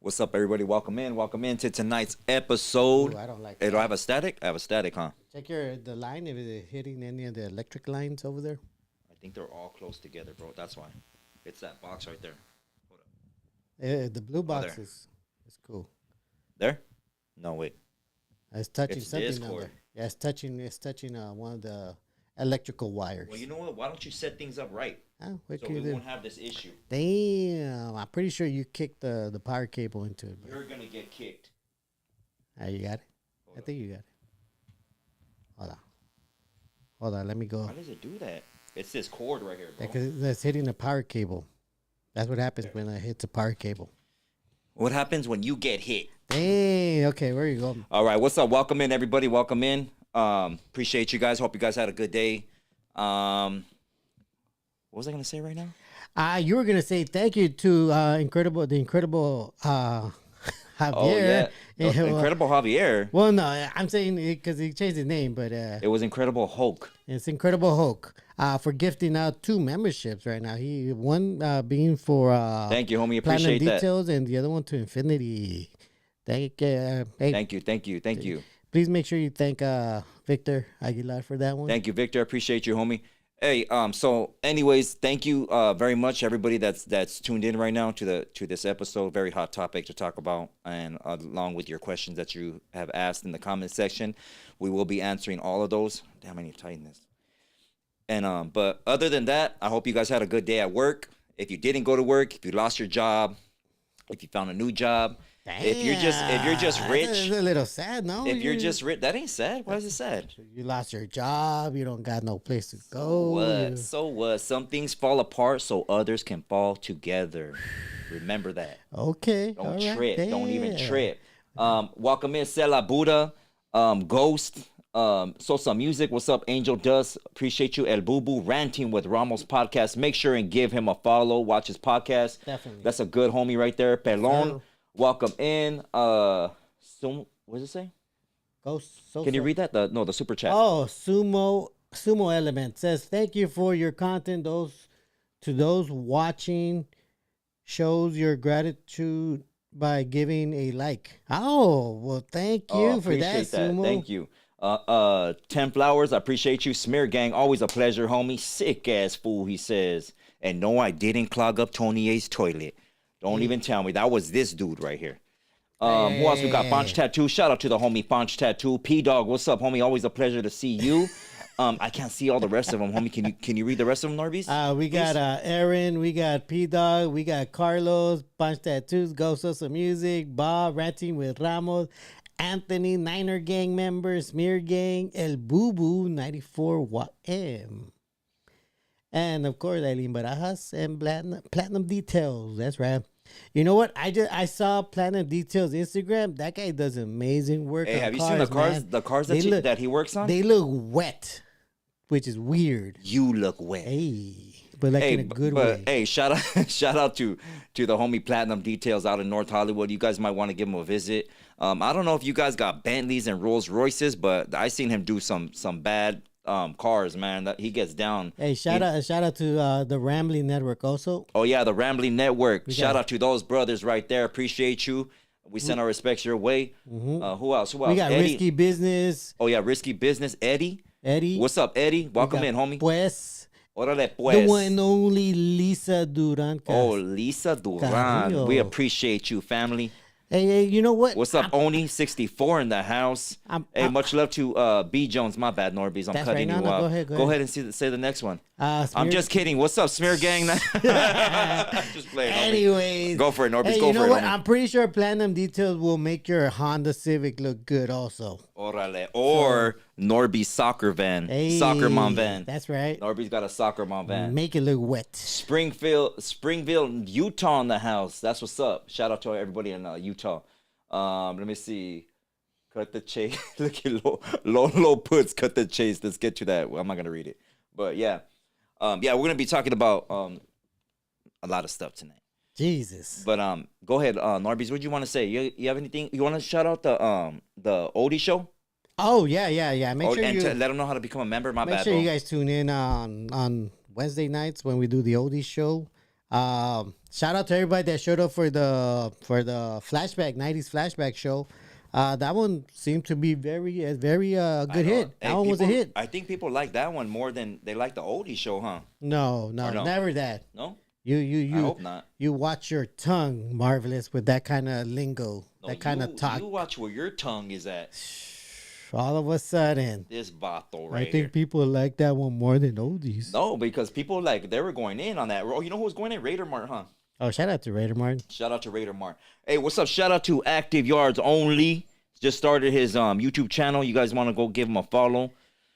What's up, everybody? Welcome in to tonight's episode. Ooh, I don't like Hey, do that. I have a static? I have a static, huh? Check the line if it's hitting any of the electric lines over there. I think they're all close together, bro. That's why. It's that box right there. Hold up. The blue box there. is cool. There? No, wait. It's touching It's something Discord. on there. Yeah, it's touching one of the electrical wires. Well, you know what? Why don't you set things up right Oh, what so can we you do? won't have this issue? Damn, I'm pretty sure you kicked the power cable into it. You're gonna get kicked. You got it? I think you got it. Hold on, let me go. Why does it do that? It's this cord right here, bro. Because that's hitting the power cable. That's what happens when it hits the power cable. What happens when you get hit? Dang, okay, where you go? All right, what's up? Welcome in, everybody. Welcome in. Appreciate you guys. Hope you guys had a good day. What was I gonna say right now? You were gonna say thank you to the incredible Javier. Oh yeah, Incredible Javier. Well, no, I'm saying because he changed his name, but It was Incredible Hulk. it's Incredible Hulk for gifting out 2 memberships right now. One being for Thank you, homie. Platinum Appreciate that. Details, and the other one to Infinity. Thank hey, Thank you. please make sure you thank Victor Aguilar for that one. Thank you, Victor. I appreciate you, homie. Hey, so anyways, thank you very much, everybody that's tuned in right now to this episode. Very hot topic to talk about, and along with your questions that you have asked in the comment section, we will be answering all of those. Damn, I need to tighten this. And but other than that, I hope you guys had a good day at work. If you didn't go to work, if you lost your job, if you found a new job, if you're just rich, It's a little sad, no? if you're just rich, that ain't sad. Why is it sad? You lost your job. You don't got no place to go. So what? Some things fall apart so others can fall together. Remember that. Okay. Don't all right, trip. Don't even damn. trip. Welcome in, Sela Buddha, Ghost, Sosa Music. What's up, Angel Dust? Appreciate you, El Bubu, ranting with Ramos podcast. Make sure and give him a follow. Watch his podcast. Definitely. That's a good homie right there. Pelon. Sure. Welcome in. What does it say? Can you read that? The super chat. Oh, Sumo Element says thank you for your content. Those watching shows your gratitude by giving a like. Oh, well, thank you for that, Appreciate that. Sumo. Thank you. 10 Flowers, I appreciate you. Smear Gang, always a pleasure, homie. Sick ass fool, he says. And no, I didn't clog up Tony A's toilet. Don't even tell me. That was this dude right here. Who else we got? Ponch Tattoo. Shout out to the homie Ponch Tattoo. P-Dog, what's up, homie? Always a pleasure to see you. I can't see all the rest of them, homie. Can you read the rest of them, NORBEEZ? We got Aaron, we got P-Dog, we got Carlos, Punch Tattoos, Ghost of Some Music, Bob, Ranting with Ramos, Anthony, Niner Gang member, Smear Gang, El Boo 94M. And of course, Eileen Barajas and Platinum Details. That's right. You know what? I saw Platinum Details Instagram. That guy does amazing work. Hey, on have you cars, seen the cars? man. The cars They that he works on? They look wet, which is weird. You look wet. Hey, but like in a good way. Hey, shout out to the homie Platinum Details out in North Hollywood. You guys might want to give him a visit. I don't know if you guys got Bentleys and Rolls Royces, but I seen him do some bad cars, man. That he gets down. Hey, shout out to the Rambling Network also. Oh yeah, the Rambling Network. Shout out to those brothers right there. Appreciate you. We send our respects your way. Who else? We got Eddie. Risky Business. Oh yeah, Risky Business. Eddie. Eddie. What's up, Eddie? Welcome got in, homie. Pues. Órale, pues. The one and only Lisa Duran. Oh, Lisa Duran. Carrillo. We appreciate you, family. Hey, you know what? What's up, Oni64 in the house? Hey, much love to B Jones. My bad, NORBEEZ. I'm That's cutting right. you No, off. go ahead. And say the next one. Smear- I'm just kidding. What's up, Smear Gang? Just playing. homie. Anyways. Go for it, NORBEEZ. Hey, Go you for know it, what? homie. I'm pretty sure Platinum Details will make your Honda Civic look good also. Orale. Or NORBEEZ soccer van. Hey, Soccer mom van. That's right. NORBEEZ got a soccer mom van. Make it look wet. Springville, Utah in the house. That's what's up. Shout out to everybody in Utah. Let me see. Cut the chase. Look at low puts. Cut the chase. Let's get to that. Well, I'm not gonna read it, but yeah, we're gonna be talking about a lot of stuff tonight. Jesus. But go ahead, NORBEEZ. What do you want to say? You have anything? You want to shout out the Odie show? Oh yeah. Make sure you let them know how to become a member. My make bad, sure bro. you guys tune in on Wednesday nights when we do the oldie show. Shout out to everybody that showed up for the flashback '90s flashback show. That one seemed to be very good hit. Hey, That one was a hit. I think people like that one more than they like the oldie show, huh? No, Or no? never that. No? You I hope not. You watch your tongue, Marvelous, with that kind of lingo, No, that kind of talk. You watch where your tongue is at. All of a sudden, This vato I right think here. people like that one more than oldies. No, because people like they were going in on that. Oh, you know who was going in? Raider Mart, huh? Oh, shout out to Raider Martin. Shout out to Raider Mart. Hey, what's up? Shout out to Active Yards Only. Just started his YouTube channel. You guys want to go give him a follow?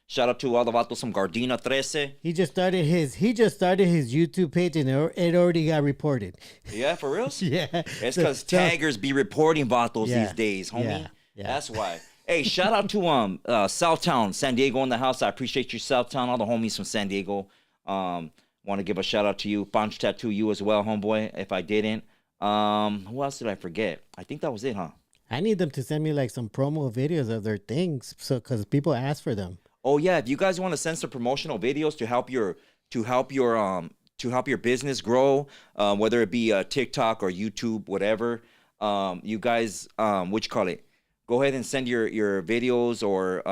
Shout out to all the vatos from Gardena 13. He just started his YouTube page and it already got reported. Yeah, for real? Yeah, It's because taggers be reporting vatos Yeah, these days, homie. yeah. That's why. Hey, shout out to Southtown, San Diego in the house. I appreciate you, Southtown, all the homies from San Diego. Want to give a shout out to you, Pancho Tattoo, you as well, homeboy. If I didn't, who else did I forget? I think that was it, huh? I need them to send me like some promo videos of their things, so because people ask for them. Oh yeah, if you guys want to send some promotional videos to help your business grow, whether it be TikTok or YouTube, whatever, you guys, what you call it? Go ahead and send your videos or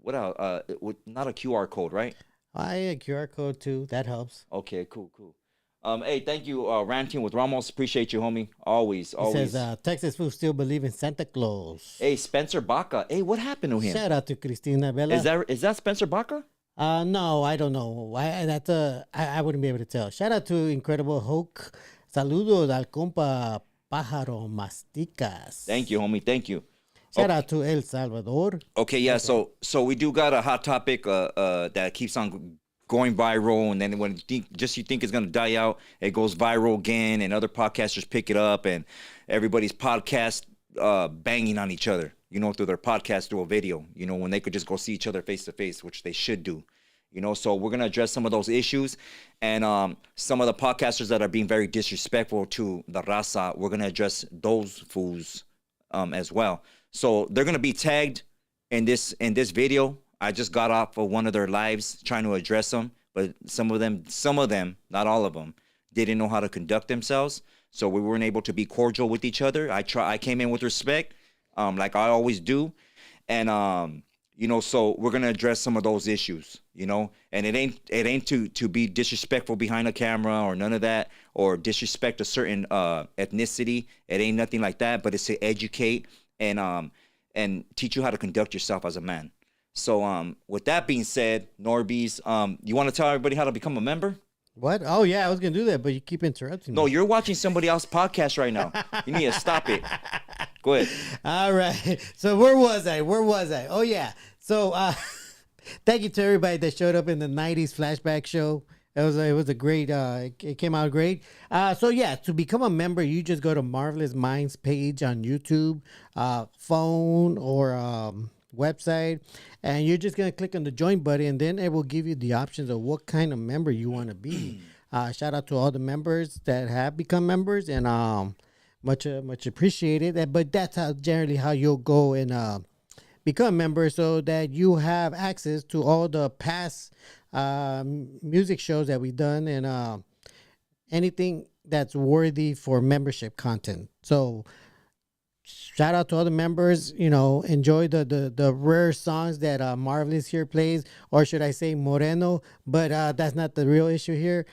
what else? Not a QR code, right? A QR code too. That helps. Okay, cool. Hey, thank you, Ranting with Ramos. Appreciate you, homie. Always. He says Texas fools still believe in Santa Claus. Hey, Spencer Baca. Hey, what happened to him? Shout out to Cristina Bella. Is that Spencer Baca? No, I don't know. I wouldn't be able to tell. Shout out to Incredible Hulk. Saludos al compa Pájaro Masticas. Thank you, homie. Thank you. Shout out to El Salvador. Okay, yeah. So we do got a hot topic that keeps on going viral, and then when you think it's gonna die out, it goes viral again, and other podcasters pick it up, and everybody's podcast banging on each other, through their podcast through a video, when they could just go see each other face to face, which they should do. So we're gonna address some of those issues, and some of the podcasters that are being very disrespectful to the raza. We're gonna address those fools as well. So they're gonna be tagged in this video. I just got off of one of their lives trying to address them, but some of them, not all of them, didn't know how to conduct themselves. So we weren't able to be cordial with each other. I came in with respect, like I always do, and so we're gonna address some of those issues, and it ain't to be disrespectful behind a camera or none of that, or disrespect a certain ethnicity. It ain't nothing like that, but it's to educate and teach you how to conduct yourself as a man. So with that being said, NORBEEZ, you want to tell everybody how to become a member? What? Oh yeah, I was gonna do that, but you keep interrupting me. No, you're watching somebody else's podcast right now. You need to stop it. Go ahead. All right. So where was I? Oh yeah. So thank you to everybody that showed up in the '90s flashback show. It was a great. It came out great. So yeah, to become a member, you just go to Marvelous Minds page on YouTube, phone or website, and you're just gonna click on the join button, and then it will give you the options of what kind of member you want to be. Shout out to all the members that have become members, and much appreciated. But that's generally how you'll go and become a member, so that you have access to all the past music shows that we've done, and anything that's worthy for membership content. So shout out to all the members. Enjoy the rare songs that Marvelous here plays, or should I say Moreno, but that's not the real issue here.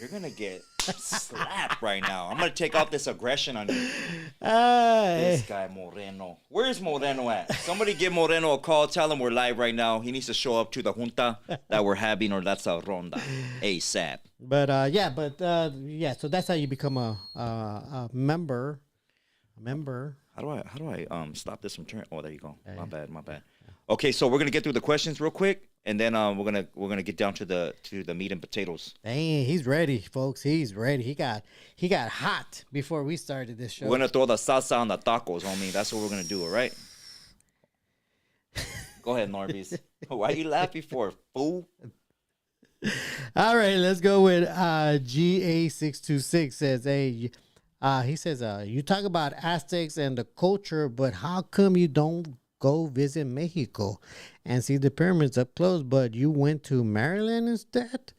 You're gonna get slapped right now. I'm gonna take out this aggression on you. This guy Moreno. Where's Moreno at? Somebody give Moreno a call. Tell him we're live right now. He needs to show up to the junta that we're having, or that's a ronda ASAP. But yeah. So that's how you become a member. How do I stop this from turning? Oh, there you go. My bad. Okay, so we're gonna get through the questions real quick, and then we're gonna get down to the meat and potatoes. Dang, he's ready, folks. He's ready. He got hot before we started this show. We're gonna throw the salsa on the tacos, homie. That's what we're gonna do. All right. Go ahead, NORBEEZ. Why are you laughing for, fool? All right, let's go with GA626 says, hey, he says, you talk about Aztecs and the culture, but how come you don't go visit Mexico and see the pyramids up close, but you went to Maryland instead?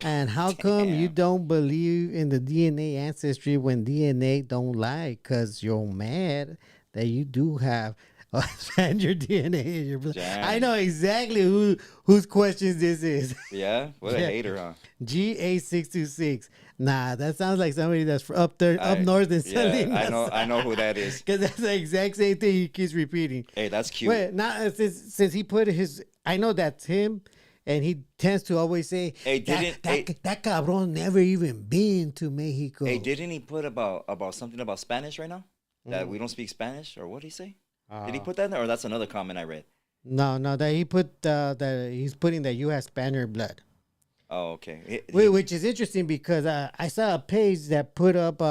And how come you Damn. don't believe in the DNA ancestry when DNA don't lie? Because you're mad that you do have Spaniard DNA in your blood. I Damn. know exactly whose questions this is. Yeah. What a Yeah. hater, huh? GA626. Nah, that sounds like somebody that's up there, up north in Yeah. Salinas. I know who that is. Because that's the exact same thing he keeps repeating. Hey, that's cute. Wait, now since he put his, I know that's him, and he tends to always say, Hey, that cabrón never even been to Mexico. Hey, didn't he put about something about Spanish right now? That we don't speak Spanish, or what did he say? Did he put that in there, or that's another comment I read? No, that he put that he's putting that you have Spaniard blood. Oh, okay. Which is interesting because I saw a page that put up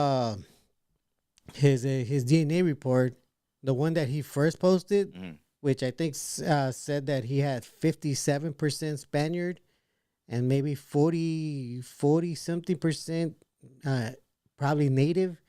his DNA report, the one that he first posted, which I think said that he had 57% Spaniard and maybe 40 something percent probably native,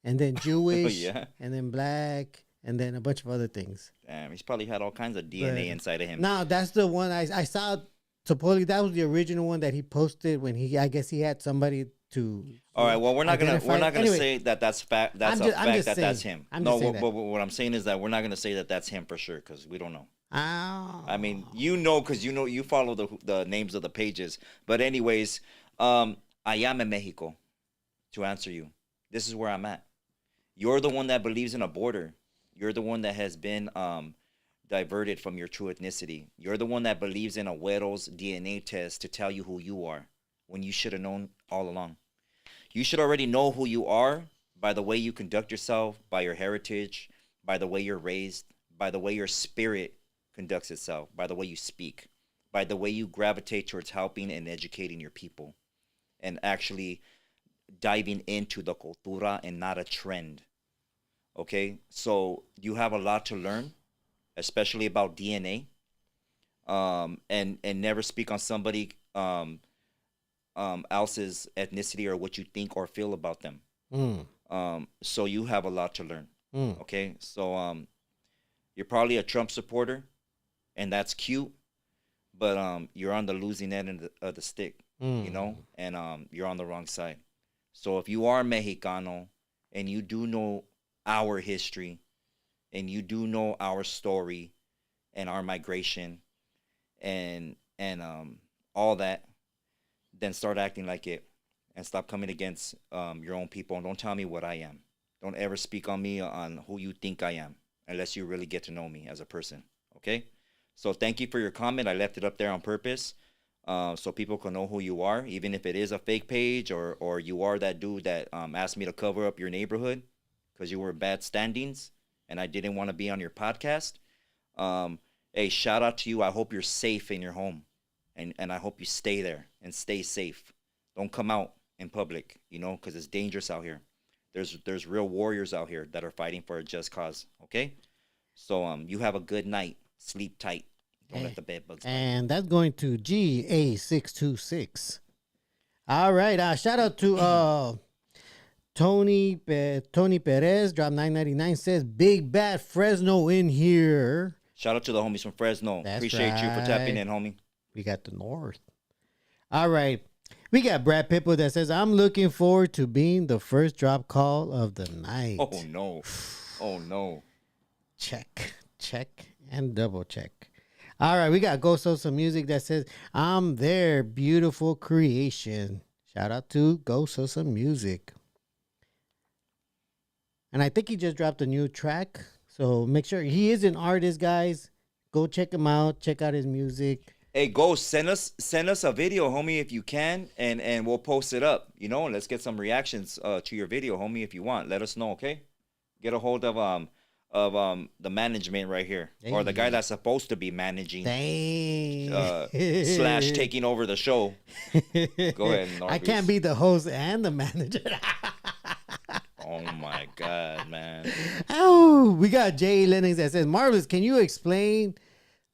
and then Jewish, yeah. and then black, and then a bunch of other things. Damn, he's probably had all kinds of DNA inside of him. No, that's the one I saw. Supposedly that was the original one that he posted when I guess he had somebody to. All right. Well, we're not gonna Anyway, say that's fact. That's that's him. What I'm saying is that we're not gonna say that that's him for sure because we don't know. Oh. I mean, because you follow the names of the pages. But anyways, I am in Mexico. To answer you, this is where I'm at. You're the one that believes in a border. You're the one that has been diverted from your true ethnicity. You're the one that believes in a Güero's DNA test to tell you who you are when you should have known all along. You should already know who you are by the way you conduct yourself, by your heritage, by the way you're raised, by the way your spirit conducts itself, by the way you speak, by the way you gravitate towards helping and educating your people, and actually diving into the cultura and not a trend. Okay? So you have a lot to learn, especially about DNA, and never speak on somebody else's ethnicity or what you think or feel about them. So you have a lot to learn. Okay, so you're probably a Trump supporter, and that's cute, but you're on the losing end of the stick, and you're on the wrong side. So if you are Mexicano and you do know our history, and you do know our story and our migration and all that, then start acting like it and stop coming against your own people. And don't tell me what I am. Don't ever speak on me on who you think I am unless you really get to know me as a person. Okay? So thank you for your comment. I left it up there on purpose so people can know who you are, even if it is a fake page or you are that dude that asked me to cover up your neighborhood because you were bad standings and I didn't want to be on your podcast. Hey, shout out to you. I hope you're safe in your home, and I hope you stay there and stay safe. Don't come out in public, because it's dangerous out here. There's real warriors out here that are fighting for a just cause. Okay, so you have a good night. Sleep tight. Don't let the bed bugs bite. And that's going to GA626. All right. Shout out to Tony Perez, drop 999, says Big Bad Fresno in here. Shout out to the homies from Fresno. That's Appreciate you for tapping in, homie. We got the North. All right. We got Brad Pippo that says, I'm looking forward to being the first drop call of the night. Oh, no. Oh, no. Check, and double check. All right. We got Ghost of Some Music that says, I'm there. Beautiful creation. Shout out to Ghost of Some Music. And I think he just dropped a new track. So make sure he is an artist, guys. Go check him out. Check out his music. Hey, Ghost, send us a video, homie, if you can, and we'll post it up. And let's get some reactions to your video, homie, if you want. Let us know, okay? Get a hold of the management right here, or the guy that's supposed to be managing, slash taking over the show. Go ahead, NORBEEZ. I can't be the host and the manager. Oh my God, man. Oh, we got Jay Lennox that says, Marvelous, can you explain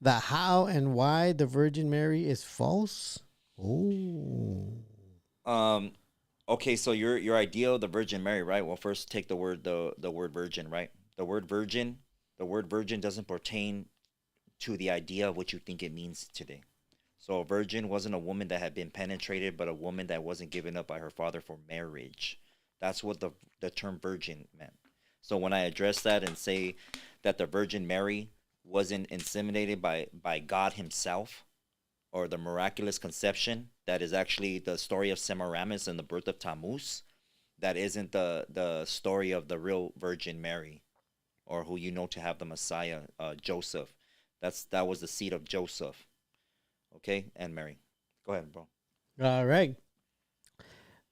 the how and why the Virgin Mary is false? Oh. Okay, so your idea of the Virgin Mary, right? Well, first take the word virgin, right? The word virgin doesn't pertain to the idea of what you think it means today. So a virgin wasn't a woman that had been penetrated, but a woman that wasn't given up by her father for marriage. That's what the term virgin meant. So when I address that and say that the Virgin Mary wasn't inseminated by God Himself, or the miraculous conception that is actually the story of Semiramis and the birth of Tammuz, that isn't the story of the real Virgin Mary, or who you know to have the Messiah, Joseph. That was the seed of Joseph. Okay, and Mary. Go ahead, bro. All right.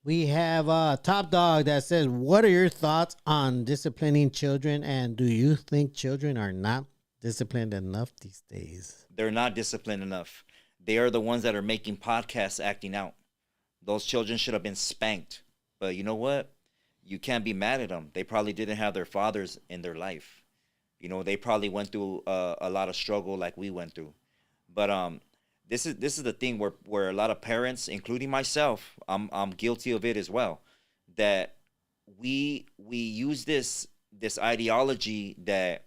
We have Top Dog that says, "What are your thoughts on disciplining children, and do you think children are not disciplined enough these days?" They're not disciplined enough. They are the ones that are making podcasts acting out. Those children should have been spanked. But you know what? You can't be mad at them. They probably didn't have their fathers in their life. You know, they probably went through a lot of struggle like we went through. But this is the thing where a lot of parents, including myself, I'm guilty of it as well, that we use this ideology that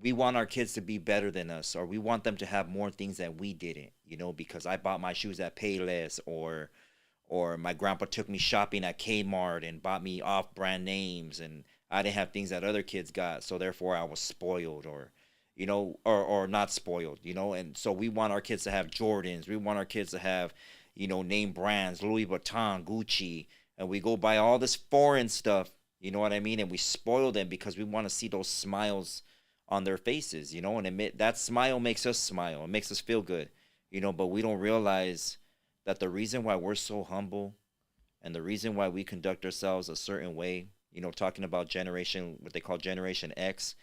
we want our kids to be better than us, or we want them to have more things that we didn't, you know, because I bought my shoes at Payless, or my grandpa took me shopping at Kmart and bought me off brand names, and I didn't have things that other kids got, so therefore I was spoiled, or you know, or not spoiled, you know. And so we want our kids to have Jordans, we want our kids to have, you know, name brands, Louis Vuitton, Gucci, and we go buy all this foreign stuff, you know what I mean, and we spoil them because we want to see those smiles on their faces, you know, and admit that smile makes us smile, it makes us feel good, you know. But we don't realize that the reason why we're so humble, and the reason why we conduct ourselves a certain way, you know, talking about generation, what they call Generation X,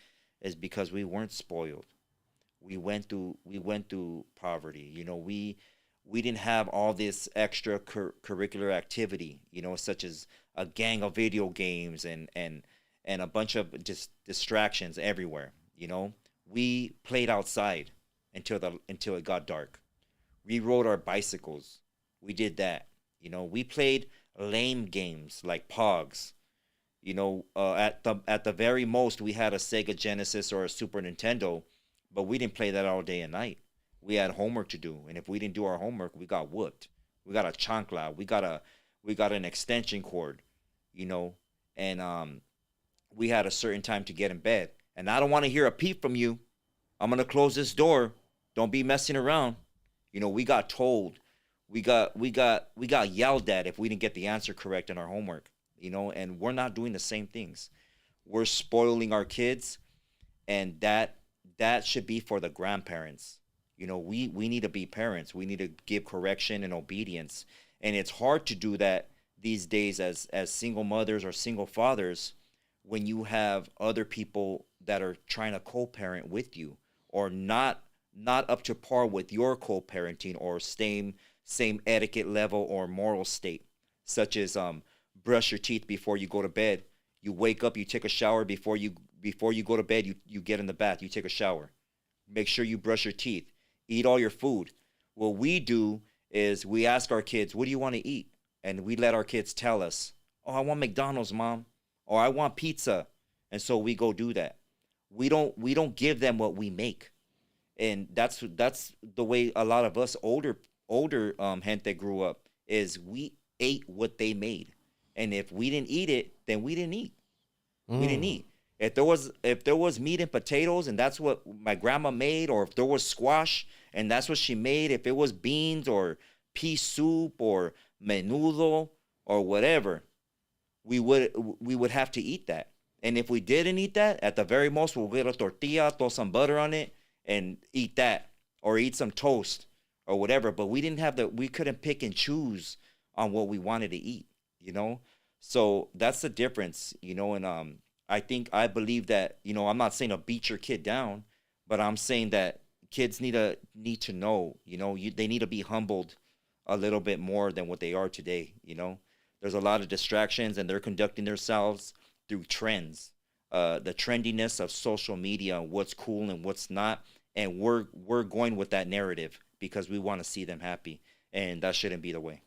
is because we weren't spoiled. We went through poverty. You know, we didn't have all this extra curricular activity, you know, such as a gang of video games and a bunch of just distractions everywhere. You know, we played outside until it got dark. We rode our bicycles. We did that. You know, we played lame games like Pogs. You know, at the very most, we had a Sega Genesis or a Super Nintendo, but we didn't play that all day and night. We had homework to do, and if we didn't do our homework, we got whooped. We got a chancla. We got an extension cord. You know, and we had a certain time to get in bed. And I don't want to hear a peep from you. I'm gonna close this door. Don't be messing around. You know, we got told. We got yelled at if we didn't get the answer correct in our homework. You know, and we're not doing the same things. We're spoiling our kids, and that should be for the grandparents. You know, we need to be parents. We need to give correction and obedience. And it's hard to do that these days as single mothers or single fathers, when you have other people that are trying to co-parent with you, or not up to par with your co-parenting, or same etiquette level or moral state, such as brush your teeth before you go to bed. You wake up, you take a shower before you go to bed, you get in the bath, you take a shower. Make sure you brush your teeth. Eat all your food. What we do is we ask our kids, "What do you want to eat?" And we let our kids tell us, "Oh, I want McDonald's, mom," or "I want pizza." And so we go do that. We don't give them what we make. And that's the way a lot of us older gente grew up, is we ate what they made. And if we didn't eat it, then we didn't eat. We didn't eat. If there was meat and potatoes and that's what my grandma made, or if there was squash and that's what she made, if it was beans or pea soup or menudo or whatever, we would have to eat that. And if we didn't eat that, at the very most, we'll get a tortilla, throw some butter on it, and eat that, or eat some toast or whatever. But we couldn't pick and choose on what we wanted to eat, you know? So that's the difference, you know. And I believe that, you know, I'm not saying to beat your kid down, but I'm saying that kids need to know, you know, they need to be humbled a little bit more than what they are today, you know. There's a lot of distractions, and they're conducting themselves through trends, the trendiness of social media, what's cool and what's not, and we're going with that narrative because we want to see them happy, and that shouldn't be the way.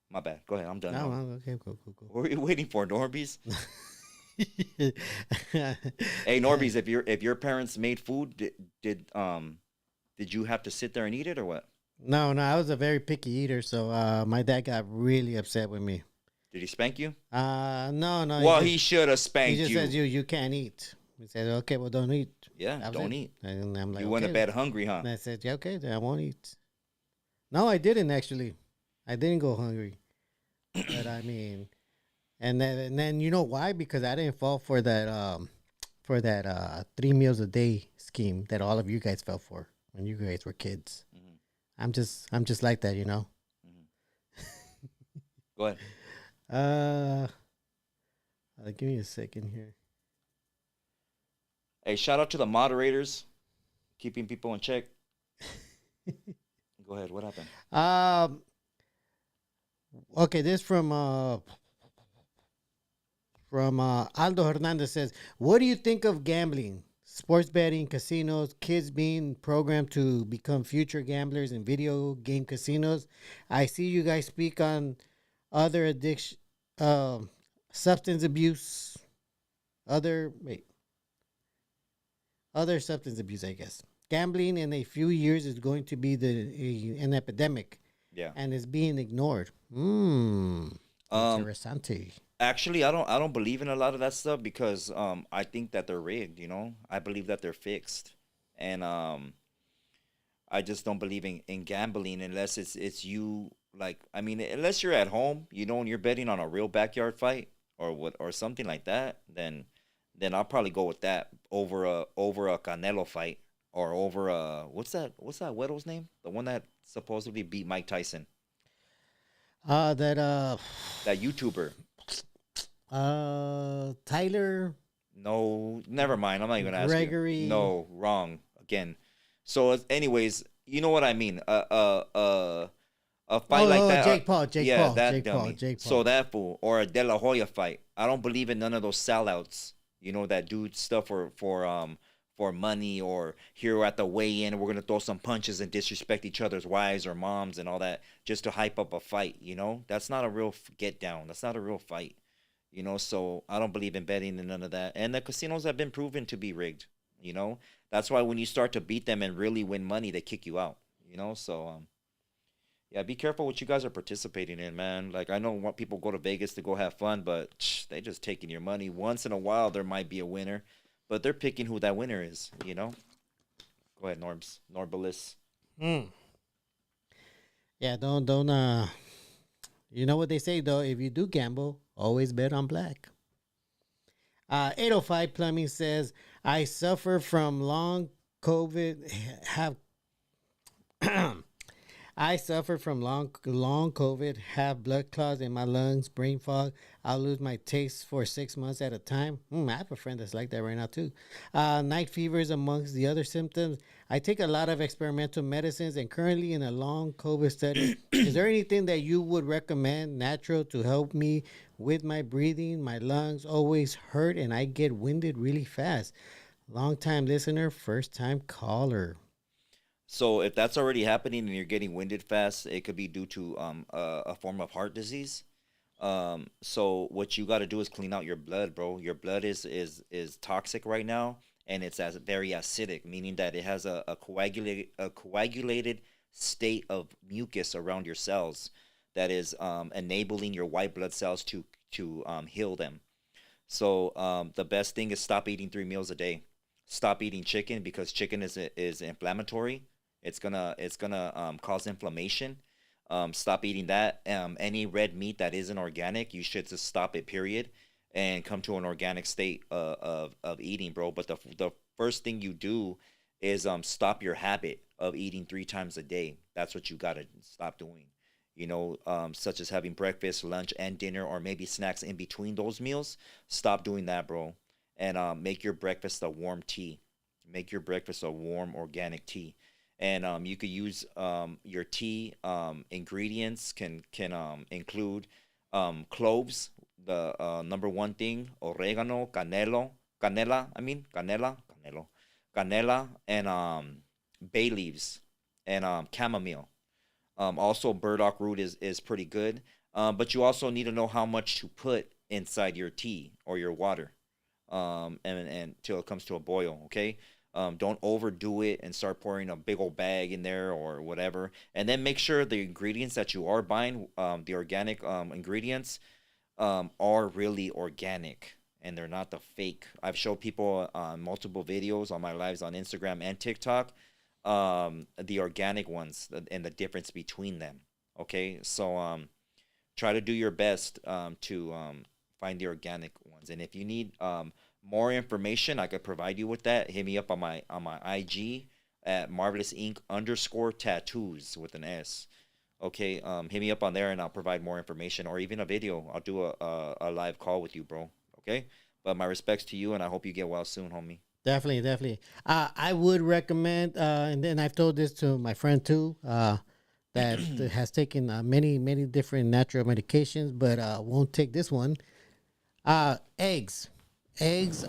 My bad. Go ahead. I'm done. Oh, Norm. okay, cool. What are you waiting for, Norbeez? Hey, Norbeez, if your parents made food, did Did you have to sit there and eat it or what? No, no, I was a very picky eater, so my dad got really upset with me. Did he spank you? No, no, Well, he should have he spanked just says you. you can't eat. He said, okay, well, don't eat. Yeah, That was don't it. eat. And I'm like, You went to okay. bed hungry, huh? And I said, yeah, okay, then I won't eat. No, I didn't actually. I didn't go hungry. But I mean, and then you know why? Because I didn't fall for that 3 meals a day scheme that all of you guys fell for when you guys were kids. Mhm, I'm just like that, you know. mhm. Go ahead. Uh, give me a second here. Hey, shout out to the moderators, keeping people in check. Go ahead. What happened? Um, okay, this from Aldo Hernandez says, "What do you think of gambling, sports betting, casinos, kids being programmed to become future gamblers in video game casinos? I see you guys speak on other addiction, substance abuse, other wait, other substance abuse. I guess gambling in a few years is going to be an epidemic, Yeah. and is being ignored. Hmm, Um. interessante. Actually, I don't believe in a lot of that stuff because I think that they're rigged. I believe that they're fixed, and I just don't believe in gambling unless it's you. Like, I mean, unless you're at home, and you're betting on a real backyard fight or what or something like that, then I'll probably go with that over a Canelo fight or over a what's that Weddle's name? The one that supposedly beat Mike Tyson, That that YouTuber. Tyler No, never mind. I'm not even gonna ask you. Gregory. No, wrong again. So, anyways, you know what I mean. A fight like that. Jake Paul, Jake Yeah, Paul, that Jake Paul, dummy. Jake So Paul. that fool or a De La Hoya fight. I don't believe in none of those sellouts. That do stuff for money or here at the weigh-in we're gonna throw some punches and disrespect each other's wives or moms and all that just to hype up a fight. That's not a real get down. That's not a real fight. So I don't believe in betting and none of that. And the casinos have been proven to be rigged. That's why when you start to beat them and really win money, they kick you out. So yeah, be careful what you guys are participating in, man. Like I know what people go to Vegas to go have fun, but they just taking your money. Once in a while, there might be a winner, but they're picking who that winner is. Go ahead, Norbs, Norbalis. Mm. Yeah, don't you know what they say though? If you do gamble, always bet on black. 805 Plumbing says, I suffer from long COVID. Have I suffer from long COVID, have blood clots in my lungs, brain fog. I'll lose my taste for 6 months at a time. I have a friend that's like that right now too. Night fevers amongst the other symptoms. I take a lot of experimental medicines and currently in a long COVID study. Is there anything that you would recommend natural to help me with my breathing? My lungs always hurt and I get winded really fast. Long time listener, first time caller. So if that's already happening and you're getting winded fast, it could be due to a form of heart disease. So what you got to do is clean out your blood, bro. Your blood is toxic right now, and it's very acidic, meaning that it has a coagulated state of mucus around your cells that is enabling your white blood cells to heal them. So the best thing is stop eating 3 meals a day. Stop eating chicken because chicken is inflammatory. It's gonna cause inflammation. Stop eating that. Any red meat that isn't organic, you should just stop it. Period, and come to an organic state of eating, bro. But the first thing you do is stop your habit of eating 3 times a day. That's what you gotta stop doing. Such as having breakfast, lunch, and dinner, or maybe snacks in between those meals. Stop doing that, bro. And make your breakfast a warm tea. Make your breakfast a warm organic tea. And you could use your tea ingredients can include cloves, the number one thing, oregano, canela, and bay leaves, and chamomile. Also, burdock root is pretty good. But you also need to know how much to put inside your tea or your water, and till it comes to a boil. Okay. Don't overdo it and start pouring a big old bag in there or whatever. And then make sure the ingredients that you are buying, the organic ingredients, are really organic and they're not the fake. I've showed people on multiple videos on my lives on Instagram and TikTok, the organic ones and the difference between them. Okay, so try to do your best to find the organic ones. And if you need more information, I could provide you with that. Hit me up on my IG at marvelousinc_tattoos with an S. Okay, hit me up on there and I'll provide more information or even a video. I'll do a live call with you, bro. Okay, but my respects to you and I hope you get well soon, homie. Definitely, definitely. I would recommend, and then I've told this to my friend too, that has taken many, many different natural medications, but won't take this one. Eggs. Eggs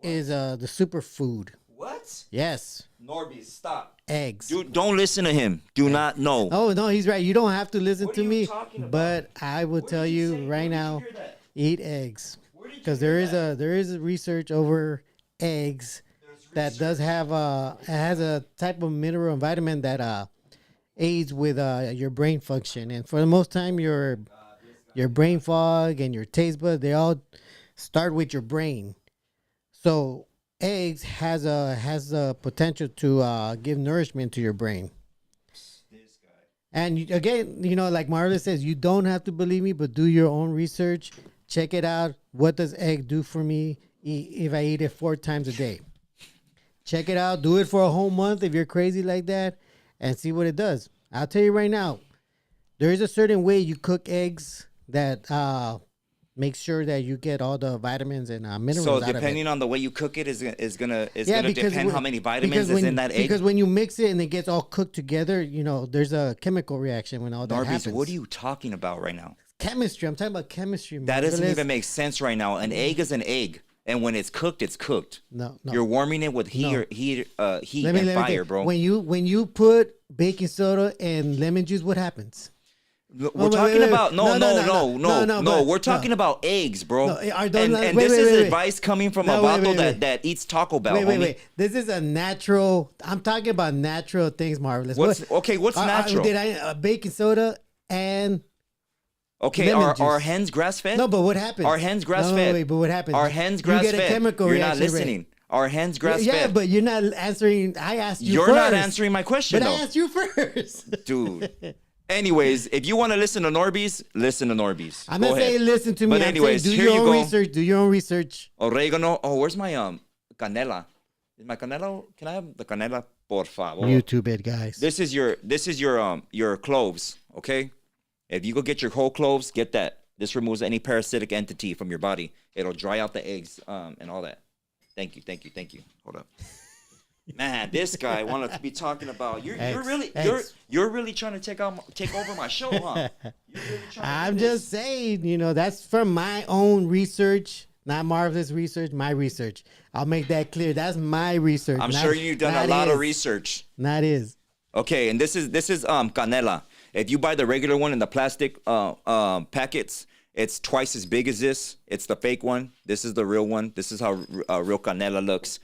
is the superfood. What? Yes. NORBEEZ, stop. Eggs. Dude, don't listen to him. Do not know. Oh, no, he's right. You don't have to listen What to are you me, talking about? but I will tell did you you say? Where right did you now, hear that? eat eggs. Where did you Because hear there is a research over eggs that does have it has a type of mineral and vitamin that aids with your brain function, and for the most time your brain fog and your taste buds, they all start with your brain. So eggs has a potential to give nourishment to your brain. This guy. And again, like Marla says, you don't have to believe me, but do your own research. Check it out. What does egg do for me if I eat it 4 times a day? Check it out. Do it for a whole month if you're crazy like that and see what it does. I'll tell you right now, there is a certain way you cook eggs that makes sure that you get all the vitamins and minerals So out of it. depending on the way you cook it is gonna Because depend how many vitamins because is in that egg. Because when you mix it and it gets all cooked together, there's a chemical reaction when all that NORBEEZ, happens. what are you talking about right now? Chemistry. I'm talking about chemistry. That doesn't Marvelous. even make sense right now. An egg is an egg, and when it's cooked, it's cooked. No. You're warming it with heat, No. heat Let and me fire, think. bro. When you put baking soda and lemon juice, what happens? We're talking about no. but- We're talking about eggs, bro. No, are those and not- and wait, this wait, is wait, wait. advice coming from No, a wait, vato wait, wait. that eats Taco Bell, Wait. homie. This is a natural. I'm talking about natural things, Marvelous. What's natural? Did I baking soda and Okay, lemon are juice. hens grass fed? no? But what happens? Are hens grass No, fed? wait, but what happens? Are hens grass You get fed? a chemical You're reaction. not listening. Are hens grass Yeah, fed? but you're not answering. I asked you. You're first. not answering my question But though, I asked you first. dude. Anyways, if you want to listen to NORBEEZ, listen to NORBEEZ. I'm Go not ahead. saying listen to me. But I'm anyways, saying do here your you own go. research. Do your own research. Oregano. Oh, where's my canela? Is my canela? Can I have the canela, por favor? YouTube it, guys. This is your cloves. Okay, if you go get your whole cloves, get that. This removes any parasitic entity from your body. It'll dry out the eggs and all that. Thank you. Hold up. Man, this guy wanted to be talking about you're really trying to take over my show, huh? You're really trying to I'm do this. just saying, that's from my own research, not Marvelous research, my research. I'll make that clear. That's my research. I'm not- sure you've done a not lot of his. research. Not his. Okay, and this is canela. If you buy the regular one in the plastic packets, it's twice as big as this. It's the fake one. This is the real one. This is how real canela looks.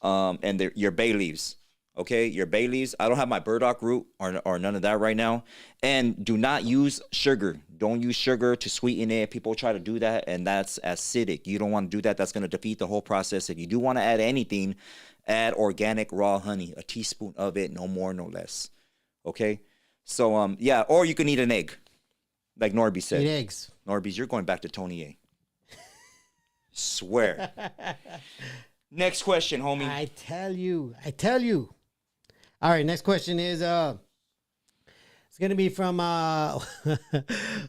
And your bay leaves. Okay, your bay leaves. I don't have my burdock root or none of that right now. And do not use sugar. Don't use sugar to sweeten it. People try to do that, and that's acidic. You don't want to do that. That's going to defeat the whole process. If you do want to add anything, add organic raw honey, a teaspoon of it, no more, no less. Okay, so yeah, or you can eat an egg, like NORBEEZ said. Eat eggs. NORBEEZ, you're going back to Tony A. Swear. Next question, homie. I tell you. All right, next question is it's gonna be from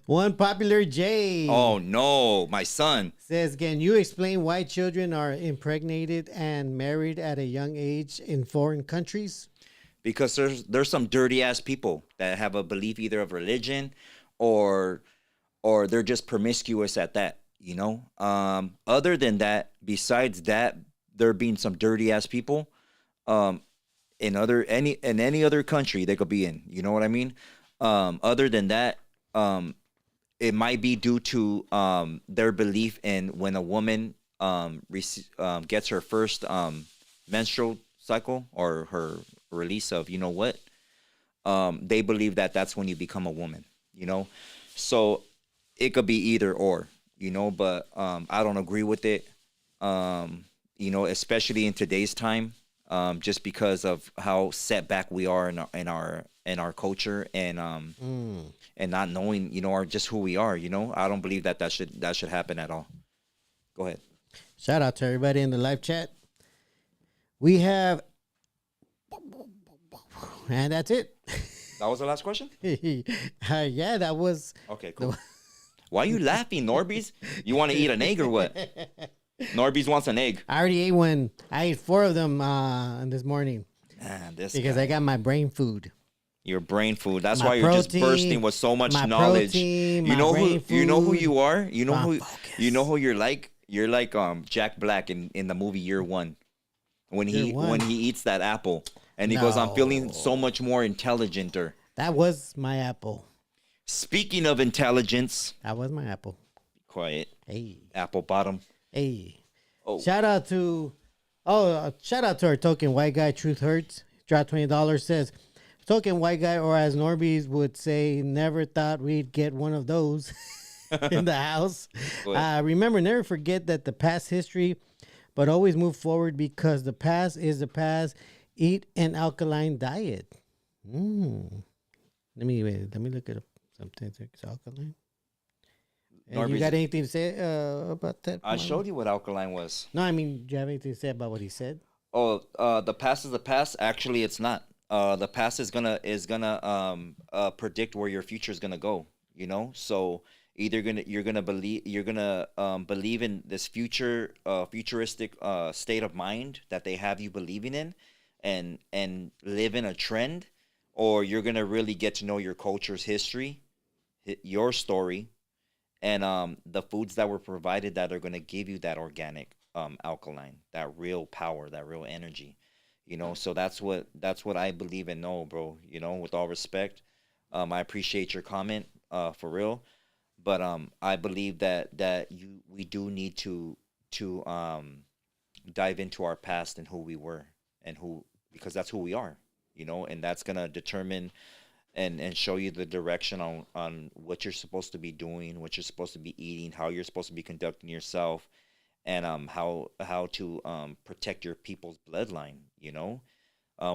One Popular J. Oh no, my son. Says, can you explain why children are impregnated and married at a young age in foreign countries? Because there's some dirty ass people that have a belief either of religion or they're just promiscuous at that, Other than that, besides that, there being some dirty ass people, in any other country they could be in, you know what I mean? Other than that, it might be due to their belief in when a woman gets her first menstrual cycle or her release of, you know what, they believe that that's when you become a woman, you know. So it could be either or, you know, but I don't agree with it, you know, especially in today's time, just because of how set back we are in our culture, and not knowing, you know, our just who we are, you know. I don't believe that should happen at all. Go ahead. Shout out to everybody in the live chat. We have, and that's it. That was the last question? Yeah, that was. Okay, cool. Why are you laughing, NORBEEZ? You want to eat an egg or what? NORBEEZ wants an egg. I already ate one. I ate 4 of them this morning Man, this because guy. I got my brain food. Your brain food. That's My why you're just protein, bursting with so much my knowledge. protein, You my know brain who you know who food, you are? You know my who focus. you know who you're like? You're like Jack Black in the movie Year One. When Year One? he eats that apple and he goes, I'm feeling so No. much more intelligenter. That was my apple. Speaking of intelligence, That was my apple. quiet. Hey, Apple bottom. hey. Oh. Shout out to our token white guy. Truth hurts. Dropped $20. Says token white guy, or as NORBEEZ would say, never thought we'd get one of those in the house. Go ahead. Remember, never forget that the past history, but always move forward because the past is the past. Eat an alkaline diet. Let me look at something that's alkaline. And you NORBEEZ. got anything to say about that? I showed you what alkaline was. No, I mean, do you have anything to say about what he said? Oh, the past is the past. Actually, it's not. The past is gonna predict where your future is gonna go. You know, so either you're gonna believe in this futuristic state of mind that they have you believing in, and live in a trend, or you're gonna really get to know your culture's history, your story, and the foods that were provided that are gonna give you that organic alkaline, that real power, that real energy, you know. So that's what I believe and know, bro. You know, with all respect, I appreciate your comment, for real, but I believe that we do need to dive into our past and who we were and because that's who we are, you know, and that's gonna determine and show you the direction on what you're supposed to be doing, what you're supposed to be eating, how you're supposed to be conducting yourself, and how to protect your people's bloodline. You know,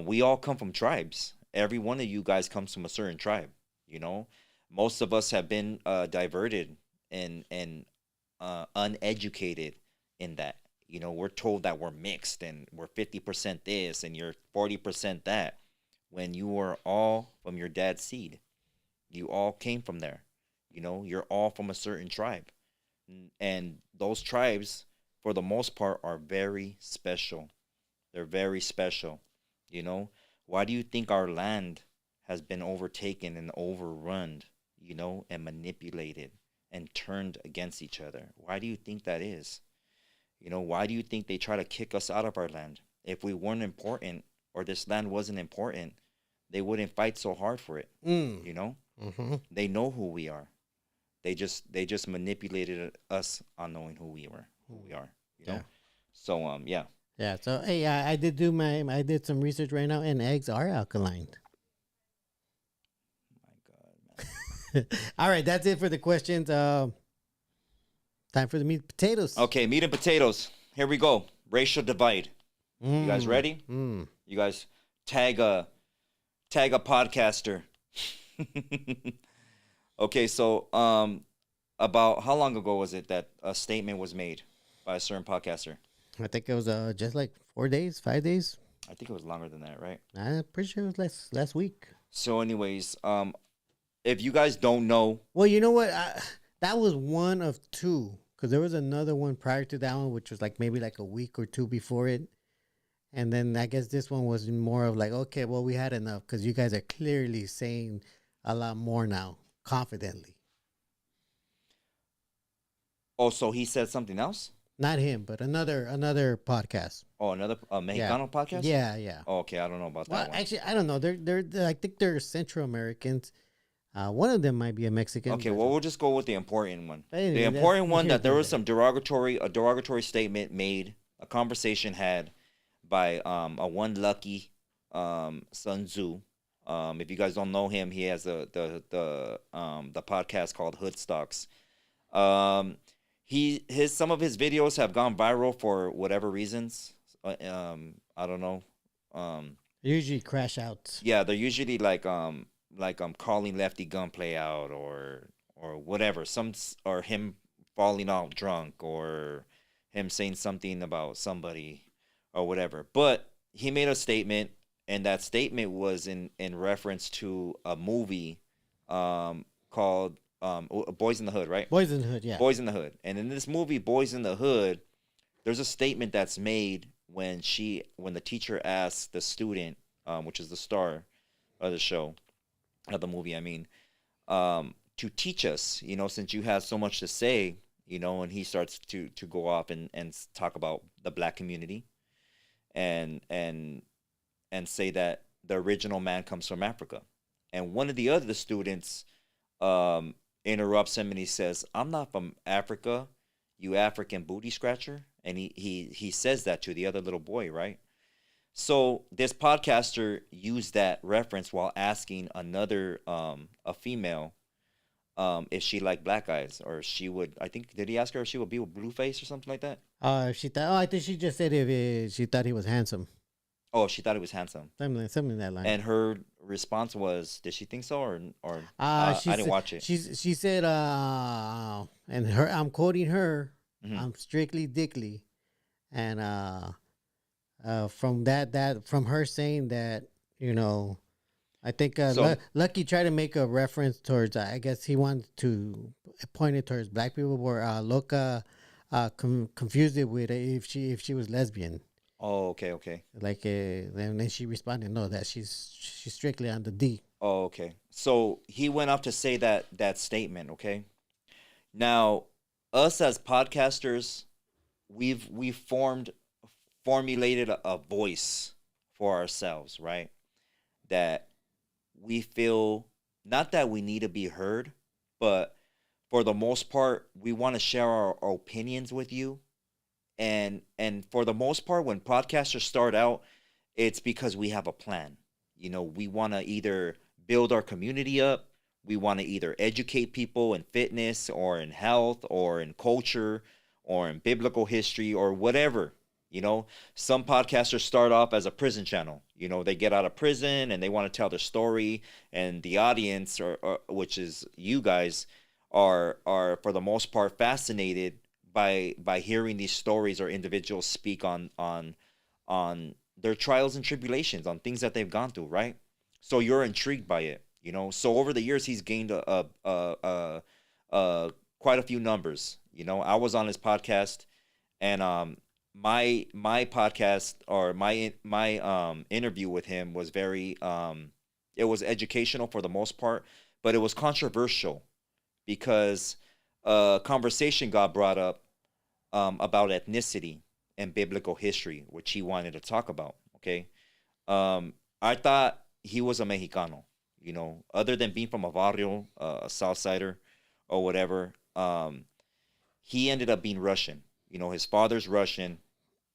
we all come from tribes. Every one of you guys comes from a certain tribe. You know, most of us have been diverted and uneducated in that. You know, we're told that we're mixed and we're 50% this and you're 40% that. When you are all from your dad's seed, you all came from there. You know, you're all from a certain tribe, and those tribes, for the most part, are very special. They're very special. You know, why do you think our land has been overtaken and overrun, you know, and manipulated and turned against each other? Why do you think that is? You know, why do you think they try to kick us out of our land? If we weren't important or this land wasn't important, they wouldn't fight so hard for it. You know, they know who we are. They just manipulated us on knowing who we are. You know. Yeah. So yeah. Yeah. So hey, I did some research right now, and eggs are alkaline. My God, man. All right, that's it for the questions. Time for the meat and potatoes. Okay, meat and potatoes. Here we go. Racial divide. You guys ready? You guys tag a podcaster. Okay, so about how long ago was it that a statement was made by a certain podcaster? I think it was just like 4 days, 5 days. I think it was longer than that, right? I'm pretty sure it was last week. So, anyways, if you guys don't know, Well, you know what? That was one of two, because there was another one prior to that one, which was like maybe like a week or two before it. And then I guess this one was more of like, okay, well, we had enough, because you guys are clearly saying a lot more now, confidently. oh, so he said something else? Not him, but another podcast. Oh, another Mexicano podcast? Yeah. Oh, okay, I don't know about Well, that one. actually, I don't know. They're I think they're Central Americans. One of them might be a Mexican. Okay, but- well, we'll just go with the important one. Anyway, The important one, here's that there the was thing. some derogatory statement made, a conversation had by a one lucky Sun Tzu. If you guys don't know him, he has the podcast called Hood Stocks. Um, his some of his videos have gone viral for whatever reasons. I don't know. Um, Usually crash outs. yeah, they're usually like calling Lefty Gunplay out or whatever. Or him falling out drunk or him saying something about somebody or whatever. But he made a statement, and that statement was in reference to a movie called Boys in the Hood, right? Boys in the Hood, yeah. Boys in the Hood. And in this movie, Boys in the Hood, there's a statement that's made when the teacher asks the student, which is the star of the show, of the movie, I mean, to teach us, since you have so much to say, and he starts to go off and talk about the black community and and and say that the original man comes from Africa. And one of the other students um, interrupts him and he says, "I'm not from Africa, you African booty scratcher." And he says that to the other little boy, right? So this podcaster used that reference while asking another a female if she liked black guys or she would. I think did he ask her if she would be with Blueface or something like that? She thought. Oh, I think she just said if she thought he was handsome. Oh, she thought he was handsome. Something in that line. And her response was, did she think so or I She didn't said, watch it. she said, and her. I'm quoting her. Mhm. I'm strictly dickly, and from from her saying that, I think So Lucky tried to make a reference towards. I guess he wanted to point it towards black people. Where Loca confused it with if she was lesbian. oh okay. Like, and then she responded, "No, that she's strictly on the D." Oh okay. So he went up to say that statement, okay? Now, us as podcasters, we've formulated a voice for ourselves, right? That we feel not that we need to be heard, but for the most part, we want to share our opinions with you. And for the most part, when podcasters start out, it's because we have a plan. We want to either build our community up, we want to either educate people in fitness or in health or in culture or in biblical history or whatever. Some podcasters start off as a prison channel. They get out of prison and they want to tell their story, and the audience, or which is you guys, are for the most part fascinated by hearing these stories or individuals speak on their trials and tribulations, on things that they've gone through, right? So you're intrigued by it. So over the years he's gained quite a few numbers. I was on his podcast, and my podcast, or my interview with him was very it was educational for the most part, but it was controversial because a conversation got brought up about ethnicity and biblical history, which he wanted to talk about. Okay, I thought he was a Mexicano. Other than being from a barrio, a South Sider, or whatever. He ended up being Russian. His father's Russian,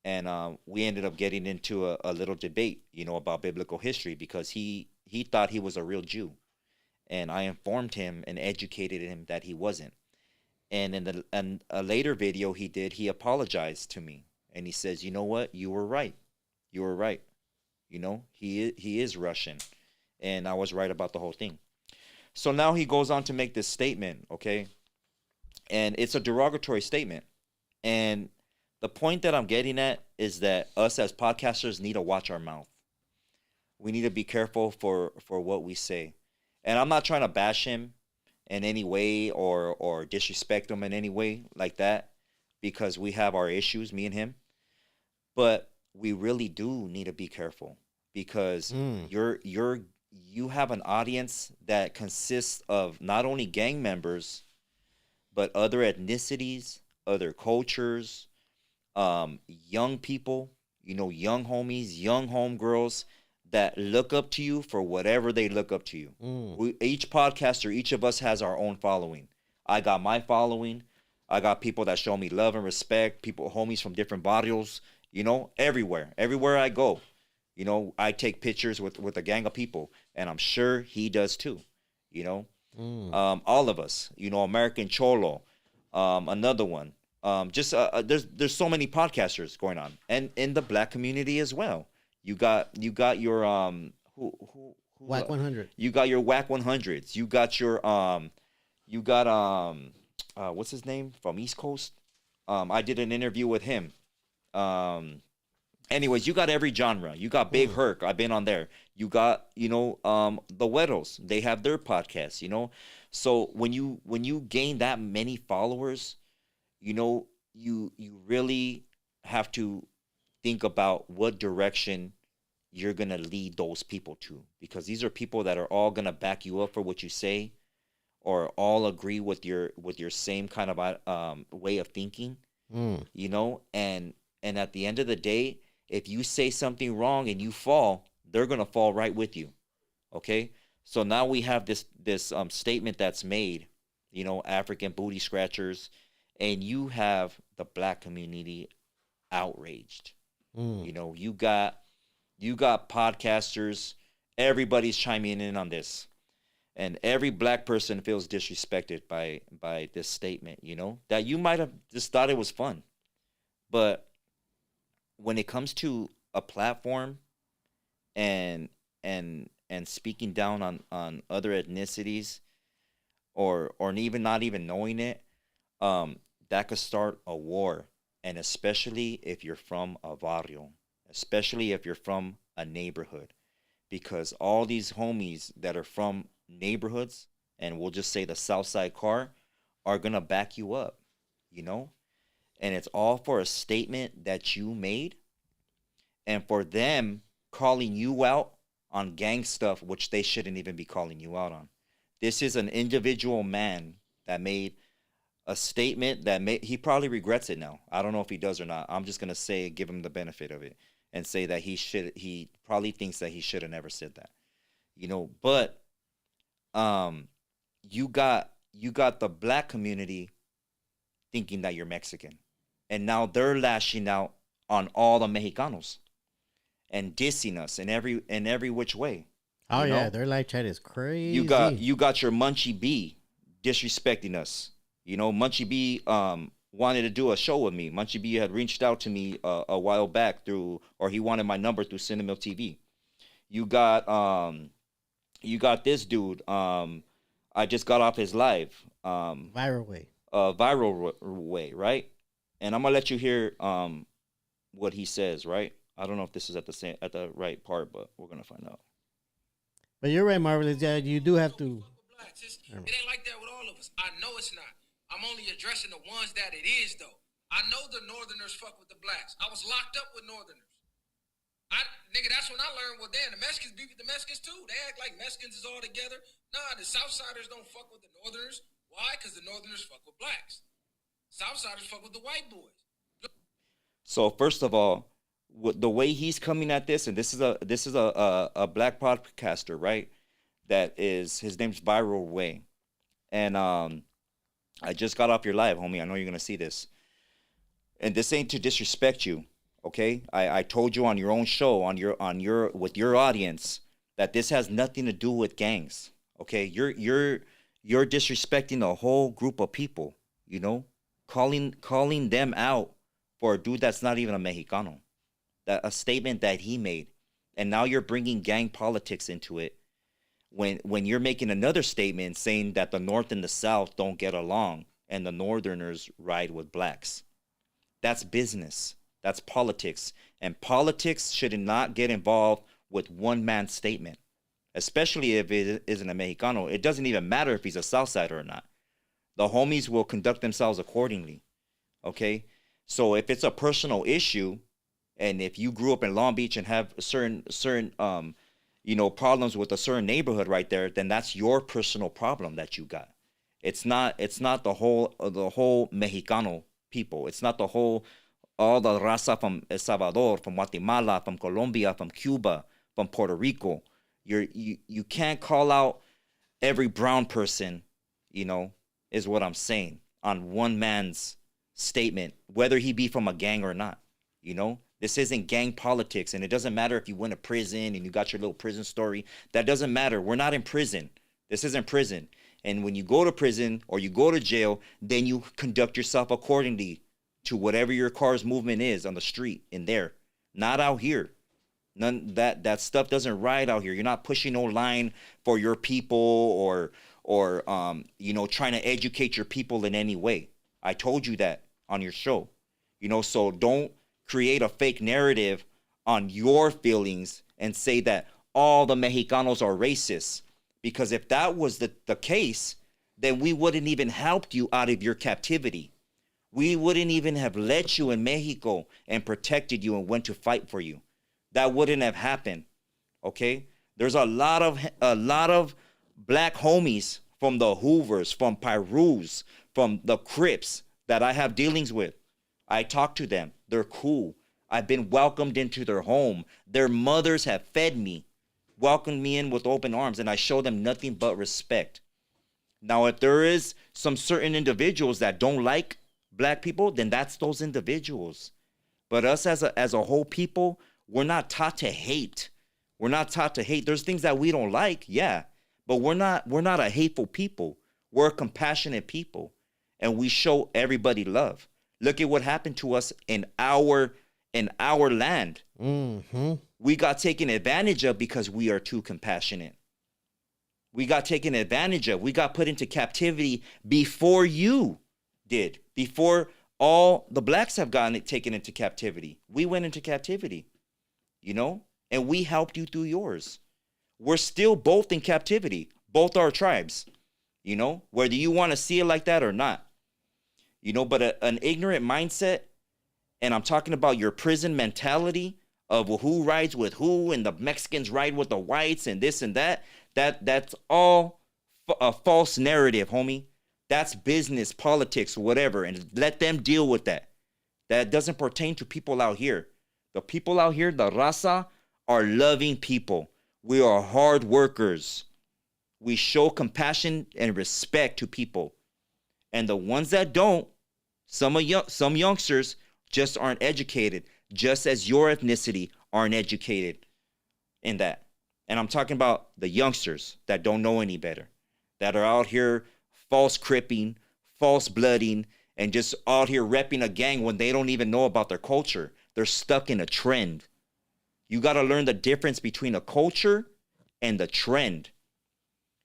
and we ended up getting into a little debate, about biblical history because he thought he was a real Jew, and I informed him and educated him that he wasn't. And in a later video he did, he apologized to me, and he says, "You know what? You were right. You were right. He is Russian, and I was right about the whole thing." So now he goes on to make this statement, okay? And it's a derogatory statement. And the point that I'm getting at is that us as podcasters need to watch our mouth. We need to be careful for what we say. And I'm not trying to bash him in any way or disrespect him in any way like that, because we have our issues, me and him. But we really do need to be careful, because you have an audience that consists of not only gang members, but other ethnicities, other cultures, young people, young homies, young homegirls that look up to you for whatever they look up to you. Each podcaster, each of us has our own following. I got my following. I got people that show me love and respect, people, homies from different barrios You know, everywhere I go, you know, I take pictures with a gang of people, and I'm sure he does too. You know, all of us. You know, American Cholo, another one. There's so many podcasters going on, and in the black community as well. You got your who Whack 100. you got your whack 100s. You got what's his name from East Coast? I did an interview with him. Um, anyways, you got every genre. You got Big Herc. I've been on there. You got, you know, the Weddles. They have their podcast, you know. So when you gain that many followers, you know, you really have to think about what direction you're gonna lead those people to, because these are people that are all gonna back you up for what you say, or all agree with your same kind of way of thinking, you know. And at the end of the day, if you say something wrong and you fall, they're gonna fall right with you. Okay, so now we have this statement that's made, you know, African booty scratchers, and you have the black community outraged. You know, you got podcasters, everybody's chiming in on this, and every black person feels disrespected by this statement, you know, that you might have just thought it was fun. But when it comes to a platform and and speaking down on other ethnicities, or even not even knowing it, that could start a war. And especially if you're from a barrio, especially if you're from a neighborhood, because all these homies that are from neighborhoods, and we'll just say the South Side car, are gonna back you up, you know. And it's all for a statement that you made, and for them calling you out on gang stuff, which they shouldn't even be calling you out on. This is an individual man that made a statement that he probably regrets it now. I don't know if he does or not. I'm just gonna say, give him the benefit of it and say that he probably thinks that he should have never said that, you know. But you got the black community thinking that you're Mexican, and now they're lashing out on all the Mexicanos and dissing us in every which way. Oh you yeah, know? their live chat is crazy. You got your Munchie B disrespecting us. You know, Munchie B wanted to do a show with me. Munchie B had reached out to me a while back or he wanted my number through Cinemil TV. You got this dude. I just got off his live. Viral way. Viral way, right? And I'm gonna let you hear what he says, right? I don't know if this is at the right part, but we're gonna find out. But you're right, Marvelous. Yeah, you do have to. It ain't like that with all of us. I know it's not. I'm only addressing the ones that it is, though. I know the Northerners fuck with the blacks. I was locked up with Northerners. Nigga, that's when I learned, well, damn, the Mexicans beef with the Mexicans, too. They act like Mexicans is all together. Nah, the Southsiders don't fuck with the Northerners. Why? Because the Northerners fuck with blacks. Southsiders fuck with the white boys. So first of all, the way he's coming at this, and this is a black podcaster, right? That is, his name's Viral Way, and I just got off your live, homie. I know you're gonna see this, and this ain't to disrespect you, okay? I told you on your own show, on your with your audience, that this has nothing to do with gangs, okay? You're disrespecting a whole group of people, you know, calling them out for a dude that's not even a Mexicano. That a statement that he made, and now you're bringing gang politics into it when you're making another statement saying that the North and the South don't get along and the Northerners ride with blacks. That's business. That's politics. And politics should not get involved with one man's statement, especially if it isn't a Mexicano. It doesn't even matter if he's a Southsider or not. The homies will conduct themselves accordingly. Okay? So if it's a personal issue, and if you grew up in Long Beach and have certain you know, problems with a certain neighborhood right there, then that's your personal problem that you got. It's not the whole Mexicano people. It's not all the raza from El Salvador, from Guatemala, from Colombia, from Cuba, from Puerto Rico. You can't call out every brown person, you know, is what I'm saying, on one man's statement, whether he be from a gang or not. You know, This isn't gang politics, and it doesn't matter if you went to prison and you got your little prison story. That doesn't matter. We're not in prison. This isn't prison. And when you go to prison or you go to jail, then you conduct yourself accordingly to whatever your car's movement is on the street in there. Not out here. None that stuff doesn't ride out here. You're not pushing no line for your people or trying to educate your people in any way. I told you that on your show. So don't create a fake narrative on your feelings and say that all the Mexicanos are racist. Because if that was the case, then we wouldn't even helped you out of your captivity. We wouldn't even have let you in Mexico and protected you and went to fight for you. That wouldn't have happened. Okay? There's a lot of black homies from the Hoovers, from Pirus, from the Crips that I have dealings with. I talk to them. They're cool. I've been welcomed into their home. Their mothers have fed me, welcomed me in with open arms, and I show them nothing but respect. Now, if there is some certain individuals that don't like black people, then that's those individuals. But us as a whole people, we're not taught to hate. We're not taught to hate. There's things that we don't like, yeah, but we're not a hateful people. We're a compassionate people, and we show everybody love. Look at what happened to us in our land. Mm-hmm. We got taken advantage of because we are too compassionate. We got taken advantage of. We got put into captivity before you did. Before all the blacks have gotten taken into captivity. We went into captivity, and we helped you through yours. We're still both in captivity, both our tribes, whether you want to see it like that or not. But an ignorant mindset, and I'm talking about your prison mentality of who rides with who and the Mexicans ride with the whites and this and that, that's all a false narrative, homie. That's business, politics, whatever, and let them deal with that. That doesn't pertain to people out here. The people out here, the raza, are loving people. We are hard workers. We show compassion and respect to people. And the ones that don't, some youngsters just aren't educated, just as your ethnicity aren't educated in that. And I'm talking about the youngsters that don't know any better, that are out here false cripping, false blooding, and just out here repping a gang when they don't even know about their culture. They're stuck in a trend. You got to learn the difference between a culture and the trend.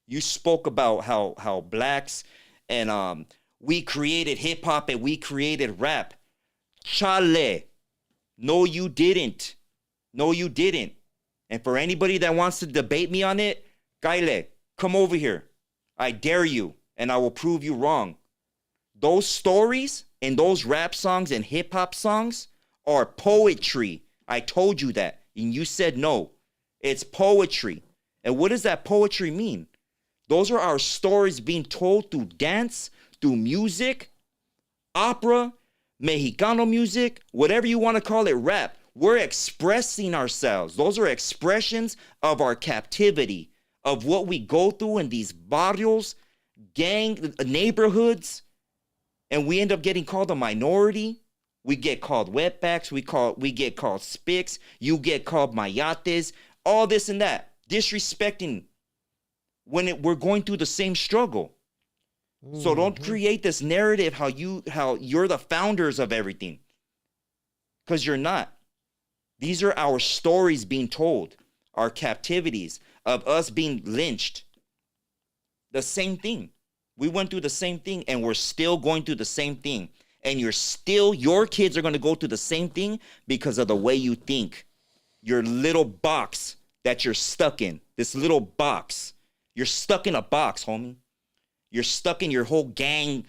You spoke about how blacks and we created hip hop and we created rap. Chale. No, you didn't. No, you didn't. And for anybody that wants to debate me on it, Kyle, come over here. I dare you, and I will prove you wrong. Those stories and those rap songs and hip hop songs are poetry. I told you that, and you said no. It's poetry. And what does that poetry mean? Those are our stories being told through dance, through music, opera, Mexicano music, whatever you want to call it, rap. We're expressing ourselves. Those are expressions of our captivity, of what we go through in these barrios, gang neighborhoods, and we end up getting called a minority. We get called wetbacks. We get called spics. You get called mayates. All this and that, disrespecting when we're going through the same struggle. So don't create this narrative how you're the founders of everything, because you're not. These are our stories being told, our captivities of us being lynched. The same thing. We went through the same thing, and we're still going through the same thing. And your kids are going to go through the same thing because of the way you think. Your little box that you're stuck in, this little box. You're stuck in a box, homie. You're stuck in your whole gang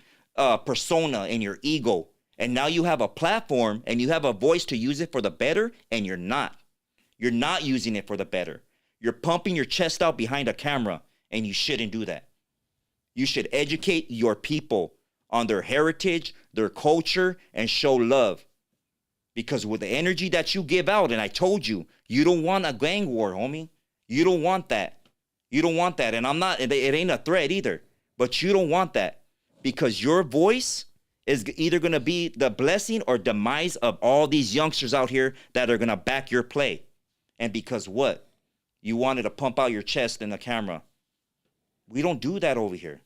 persona and your ego. And now you have a platform and you have a voice to use it for the better, and you're not. You're not using it for the better. You're pumping your chest out behind a camera, and you shouldn't do that. You should educate your people on their heritage, their culture, and show love. Because with the energy that you give out, and I told you, you don't want a gang war, homie. You don't want that. You don't want that. And it ain't a threat either. But you don't want that, because your voice is either going to be the blessing or demise of all these youngsters out here that are going to back your play. And because what? You wanted to pump out your chest in the camera. We don't do that over here.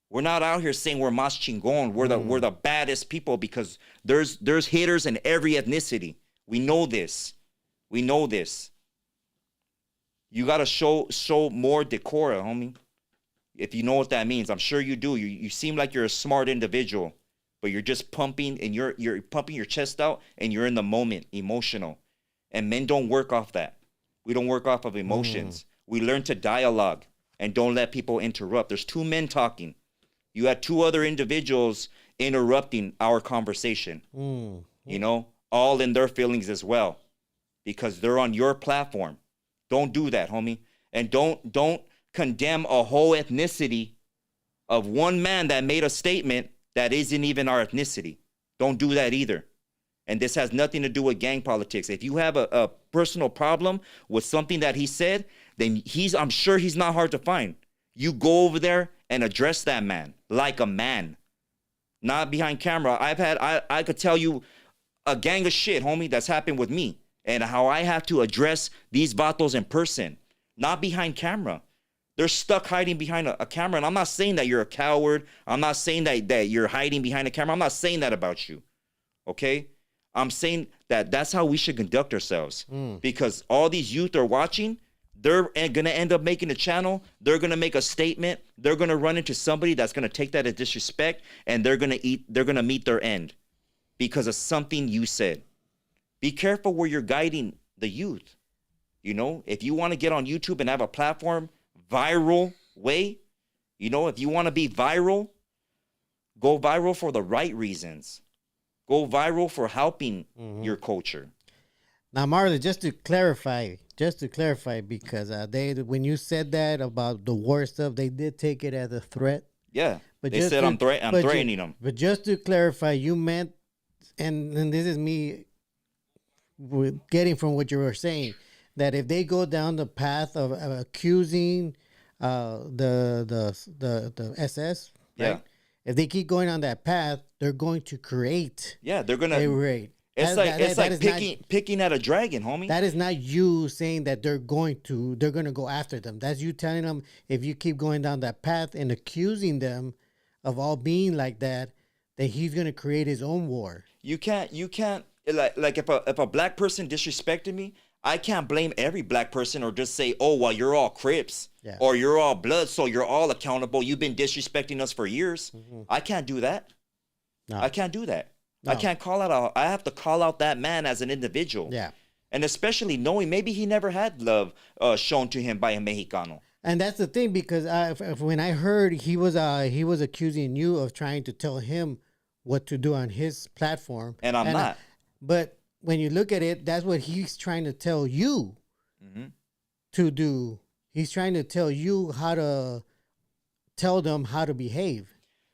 We're not out here saying we're mas chingon. We're the baddest people, because there's haters in every ethnicity. We know this. We know this. You got to show more decorum, homie. If you know what that means. I'm sure you do. You seem like you're a smart individual, but you're just pumping, and you're pumping your chest out, and you're in the moment, emotional. And men don't work off that. We don't work off of emotions. We learn to dialogue and don't let people interrupt. There's two men talking. You had two other individuals interrupting our conversation. You know, all in their feelings as well, because they're on your platform. Don't do that, homie. And don't condemn a whole ethnicity of one man that made a statement that isn't even our ethnicity. Don't do that either. And this has nothing to do with gang politics. If you have a personal problem with something that he said, then I'm sure he's not hard to find. You go over there and address that man like a man, not behind camera. I could tell you a gang of shit, homie, that's happened with me, and how I have to address these vatos in person, not behind camera. They're stuck hiding behind a camera. And I'm not saying that you're a coward. I'm not saying that you're hiding behind a camera. I'm not saying that about you. Okay? I'm saying that that's how we should conduct ourselves. Because all these youth are watching. They're going to end up making a channel. They're going to make a statement. They're going to run into somebody that's going to take that as disrespect, and they're going to meet their end because of something you said. Be careful where you're guiding the youth. You know, if you want to get on YouTube and have a platform, viral way, you know, if you want to be viral, go viral for the right reasons. Go viral for helping your culture. Now, Marley, just to clarify, because when you said that about the war stuff, they did take it as a threat. Yeah, but they said I'm threatening them. But just to clarify, you meant, and this is me getting from what you were saying, that if they go down the path of accusing the SS, right? Yeah. If they keep going on that path, they're going to create. Yeah, they're gonna. A raid. It's like picking at a dragon, homie. That is not you saying that they're going to go after them. That's you telling them, if you keep going down that path and accusing them of all being like that he's going to create his own war. You can't like if a black person disrespected me, I can't blame every black person or just say, oh, well, you're all Crips or you're all Bloods, so you're all accountable. You've been disrespecting us for years. I can't do that. No. I can't do that. No. I can't call out. I have to call out that man as an individual. Yeah. And especially knowing maybe he never had love shown to him by a Mexicano. And that's the thing, because when I heard he was accusing you of trying to tell him what to do on his platform. And I'm not. But when you look at it, that's what he's trying to tell you to do. He's trying to tell you how to tell them how to behave.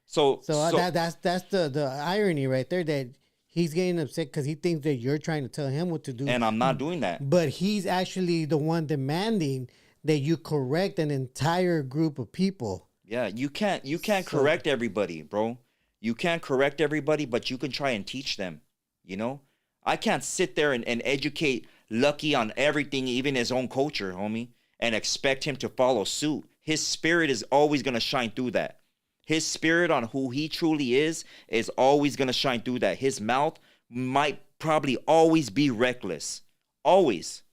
So that's the irony right there, that he's getting upset because he thinks that you're trying to tell him what to do. And I'm not doing that. But he's actually the one demanding that you correct an entire group of people. Yeah, you can't correct everybody, bro. You can't correct everybody, but you can try and teach them, you know? I can't sit there and educate Lucky on everything, even his own culture, homie, and expect him to follow suit. His spirit is always going to shine through that. His spirit on who he truly is always going to shine through that. His mouth might probably always be reckless. Always.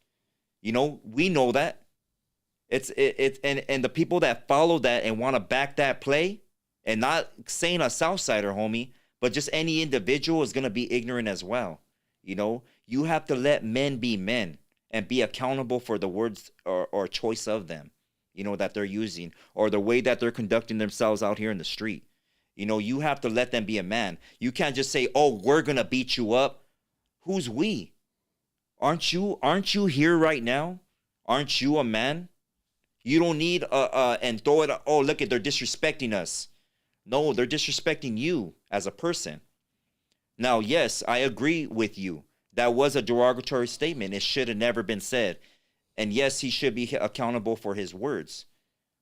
You know, we know that. And the people that follow that and want to back that play, and not saying a Southsider, homie, but just any individual is going to be ignorant as well. You know, you have to let men be men and be accountable for the words or choice of them, you know, that they're using, or the way that they're conducting themselves out here in the street. You know, you have to let them be a man. You can't just say, oh, we're going to beat you up. Who's we? Aren't you here right now? Aren't you a man? You don't need and throw it, oh, look at, they're disrespecting us. No, they're disrespecting you as a person. Now, yes, I agree with you. That was a derogatory statement. It should have never been said. And yes, he should be accountable for his words.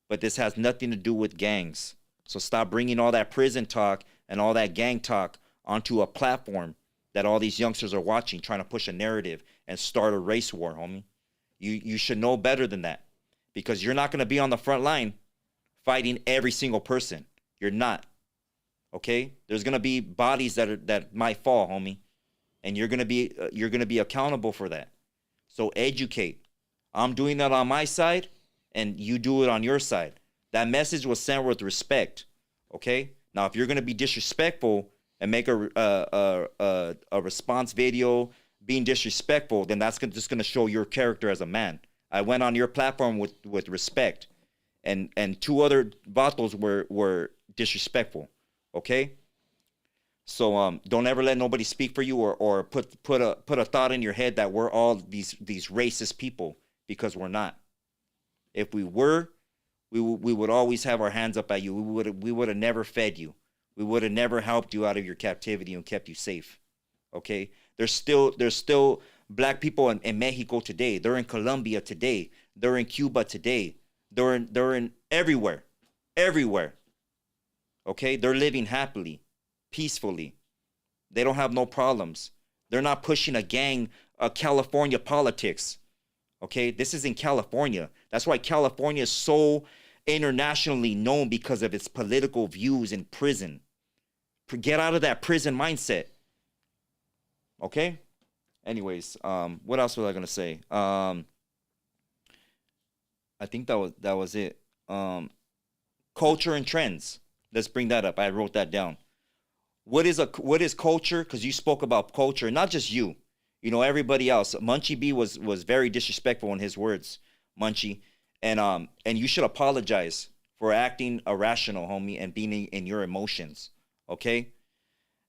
But this has nothing to do with gangs. So stop bringing all that prison talk and all that gang talk onto a platform that all these youngsters are watching, trying to push a narrative and start a race war, homie. You should know better than that, because you're not going to be on the front line fighting every single person. You're not. Okay? There's going to be bodies that might fall, homie, and you're going to be accountable for that. So educate. I'm doing that on my side, and you do it on your side. That message was sent with respect. Okay? Now, if you're going to be disrespectful and make a response video being disrespectful, then that's just going to show your character as a man. I went on your platform with respect, and 2 other vatos were disrespectful. Okay? So don't ever let nobody speak for you or put a thought in your head that we're all these racist people, because we're not. If we were, we would always have our hands up at you. We would have never fed you. We would have never helped you out of your captivity and kept you safe. Okay? There's still black people in Mexico today. They're in Colombia today. They're in Cuba today. They're in everywhere. Everywhere. Okay? They're living happily, peacefully. They don't have no problems. They're not pushing a gang, California politics. Okay? This is in California. That's why California is so internationally known, because of its political views in prison. Get out of that prison mindset. Okay? Anyways, what else was I gonna say? I think that was it. Culture and trends. Let's bring that up. I wrote that down. What is culture? Because you spoke about culture, not just you. You know, everybody else. Munchie B was very disrespectful in his words, Munchie, and you should apologize for acting irrational, homie, and being in your emotions. Okay?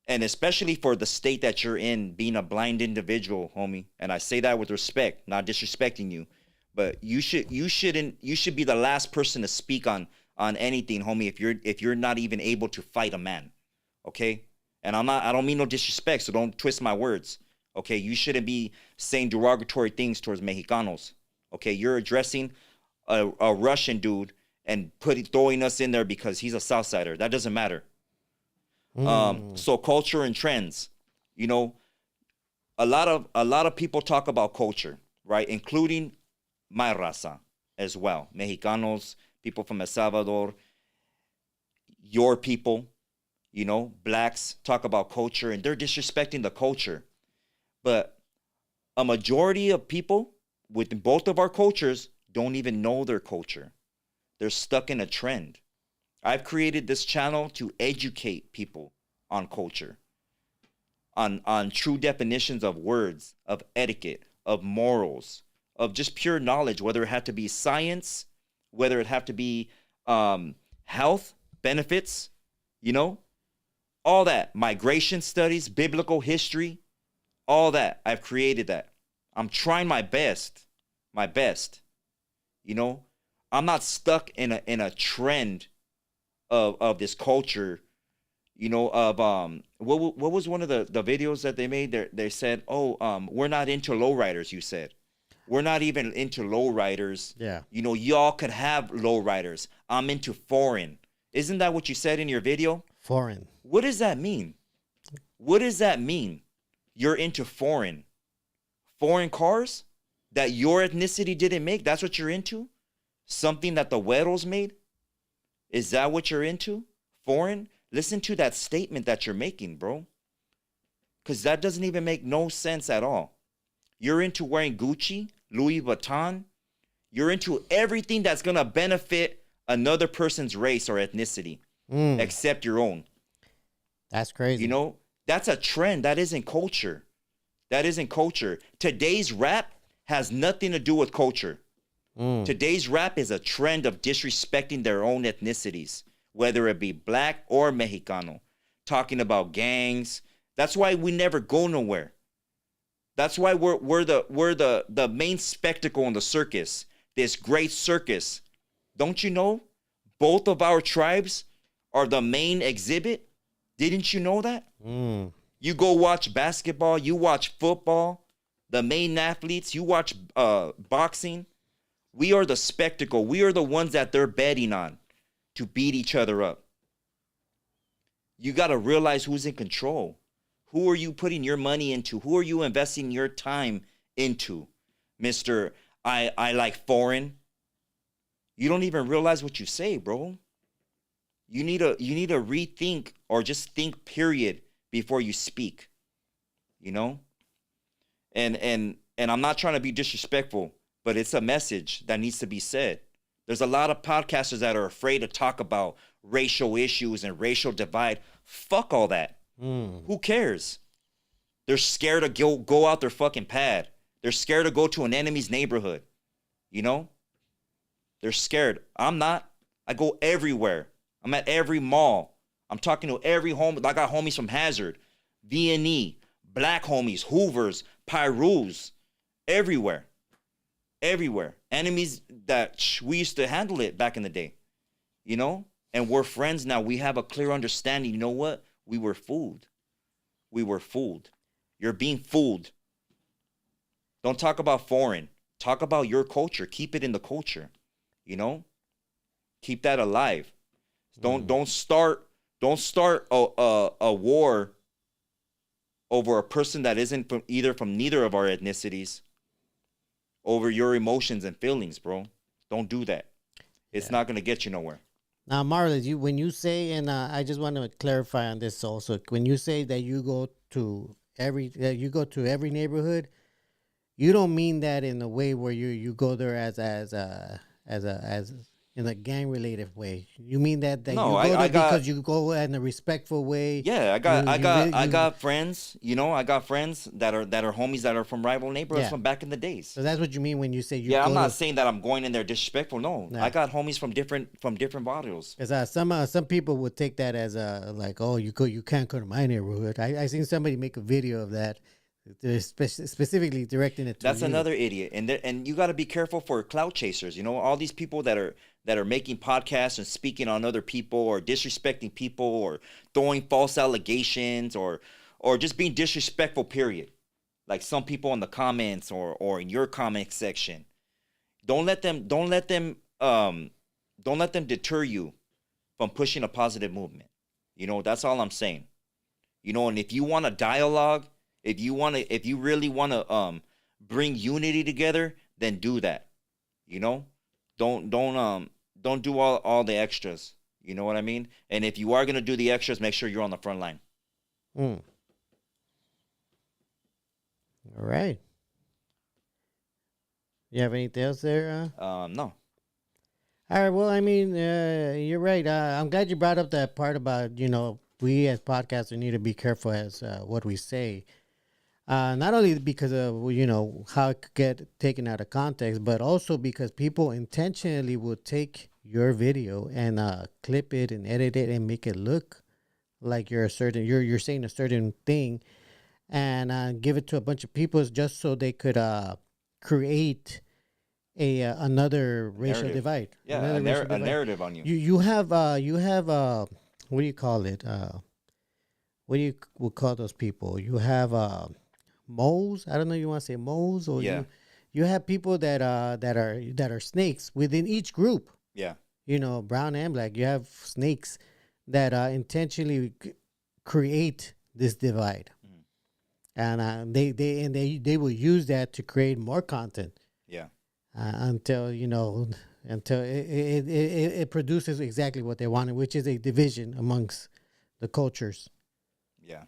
And especially for the state that you're in, being a blind individual, homie. And I say that with respect, not disrespecting you. But you should be the last person to speak on anything, homie, if you're not even able to fight a man. Okay? And I don't mean no disrespect, so don't twist my words. Okay? You shouldn't be saying derogatory things towards Mexicanos. Okay? You're addressing a Russian dude and throwing us in there because he's a Southsider. That doesn't matter. So culture and trends, you know, a lot of people talk about culture, right? Including my raza as well. Mexicanos, people from El Salvador, your people, you know, blacks talk about culture, and they're disrespecting the culture. But a majority of people within both of our cultures don't even know their culture. They're stuck in a trend. I've created this channel to educate people on culture, on true definitions of words, of etiquette, of morals, of just pure knowledge, whether it had to be science, whether it had to be health, benefits, you know, all that, migration studies, biblical history, all that. I've created that. I'm trying my best, you know. I'm not stuck in a trend of this culture, you know, of what was one of the videos that they made? They said, we're not into lowriders. You said we're not even into lowriders. Yeah. You know, y'all could have lowriders. I'm into foreign. Isn't that what you said in your video? Foreign. What does that mean? What does that mean? You're into foreign cars that your ethnicity didn't make. That's what you're into. Something that the güeros made. Is that what you're into? Foreign? Listen to that statement that you're making, bro. Because that doesn't even make no sense at all. You're into wearing Gucci, Louis Vuitton. You're into everything that's going to benefit another person's race or ethnicity, except your own. That's crazy. You know, that's a trend. That isn't culture. That isn't culture. Today's rap has nothing to do with culture. Today's rap is a trend of disrespecting their own ethnicities, whether it be black or Mexicano, talking about gangs. That's why we never go nowhere. That's why we're the main spectacle in the circus, this great circus. Don't you know? Both of our tribes are the main exhibit. Didn't you know that? You go watch basketball, you watch football, the main athletes, you watch boxing. We are the spectacle. We are the ones that they're betting on to beat each other up. You got to realize who's in control. Who are you putting your money into? Who are you investing your time into? Mr. I like foreign. You don't even realize what you say, bro. You need to rethink or just think period before you speak. You know? And I'm not trying to be disrespectful, but it's a message that needs to be said. There's a lot of podcasters that are afraid to talk about racial issues and racial divide. Fuck all that. Who cares? They're scared to go out their fucking pad. They're scared to go to an enemy's neighborhood. You know? They're scared. I'm not. I go everywhere. I'm at every mall. I'm talking to every home. I got homies from Hazard, V&E, black homies, Hoovers, Pyrus, everywhere. Everywhere. Enemies that we used to handle it back in the day. You know? And we're friends now. We have a clear understanding. You know what? We were fooled. We were fooled. You're being fooled. Don't talk about foreign. Talk about your culture. Keep it in the culture. You know? Keep that alive. Don't start a war over a person that isn't from neither of our ethnicities over your emotions and feelings, bro. Don't do that. It's not going to get you nowhere. Now, Marlon, when you say, and I just want to clarify on this also, when you say that you go to every neighborhood, you don't mean that in a way where you go there as in a gang related way. You mean that No, you go there I got- because you go in a respectful way. Yeah, I You- got friends, you know, I got friends that are homies that are from rival neighborhoods Yeah. from back in the days. So that's what you mean when you say you. Yeah, I'm go not to, saying that I'm going in there disrespectful. No, Nah. I got homies from different barrios. Because some people would take that as like, oh, you can't go to my neighborhood. I seen somebody make a video of that, specifically directing it to That's you. another idiot, and you got to be careful for clout chasers. You know, all these people that are making podcasts and speaking on other people or disrespecting people or throwing false allegations or just being disrespectful. Period. Like some people in the comments or in your comment section. Don't let them deter you from pushing a positive movement. You know, that's all I'm saying. You know, and if you want a dialogue, if you really want to bring unity together, then do that. You know? Don't do all the extras. You know what I mean? And if you are going to do the extras, make sure you're on the front line. All right. You have anything else there? No. All right. Well, I mean, you're right. I'm glad you brought up that part about, we as podcasters need to be careful as what we say. Not only because of, how it could get taken out of context, but also because people intentionally will take your video and clip it and edit it and make it look like you're saying a certain thing and give it to a bunch of people just so they could create another racial Narrative. divide. Yeah, Another racial a divide. narrative on you. You have what do you call it? What do you would call those people? You have moles. I don't know. You want to say moles or Yeah. You have people that are snakes within each group. Yeah. Brown and black. You have snakes that intentionally create this divide, and they will use that to create more content. Yeah. Until it produces exactly what they wanted, which is a division amongst the cultures. Yeah.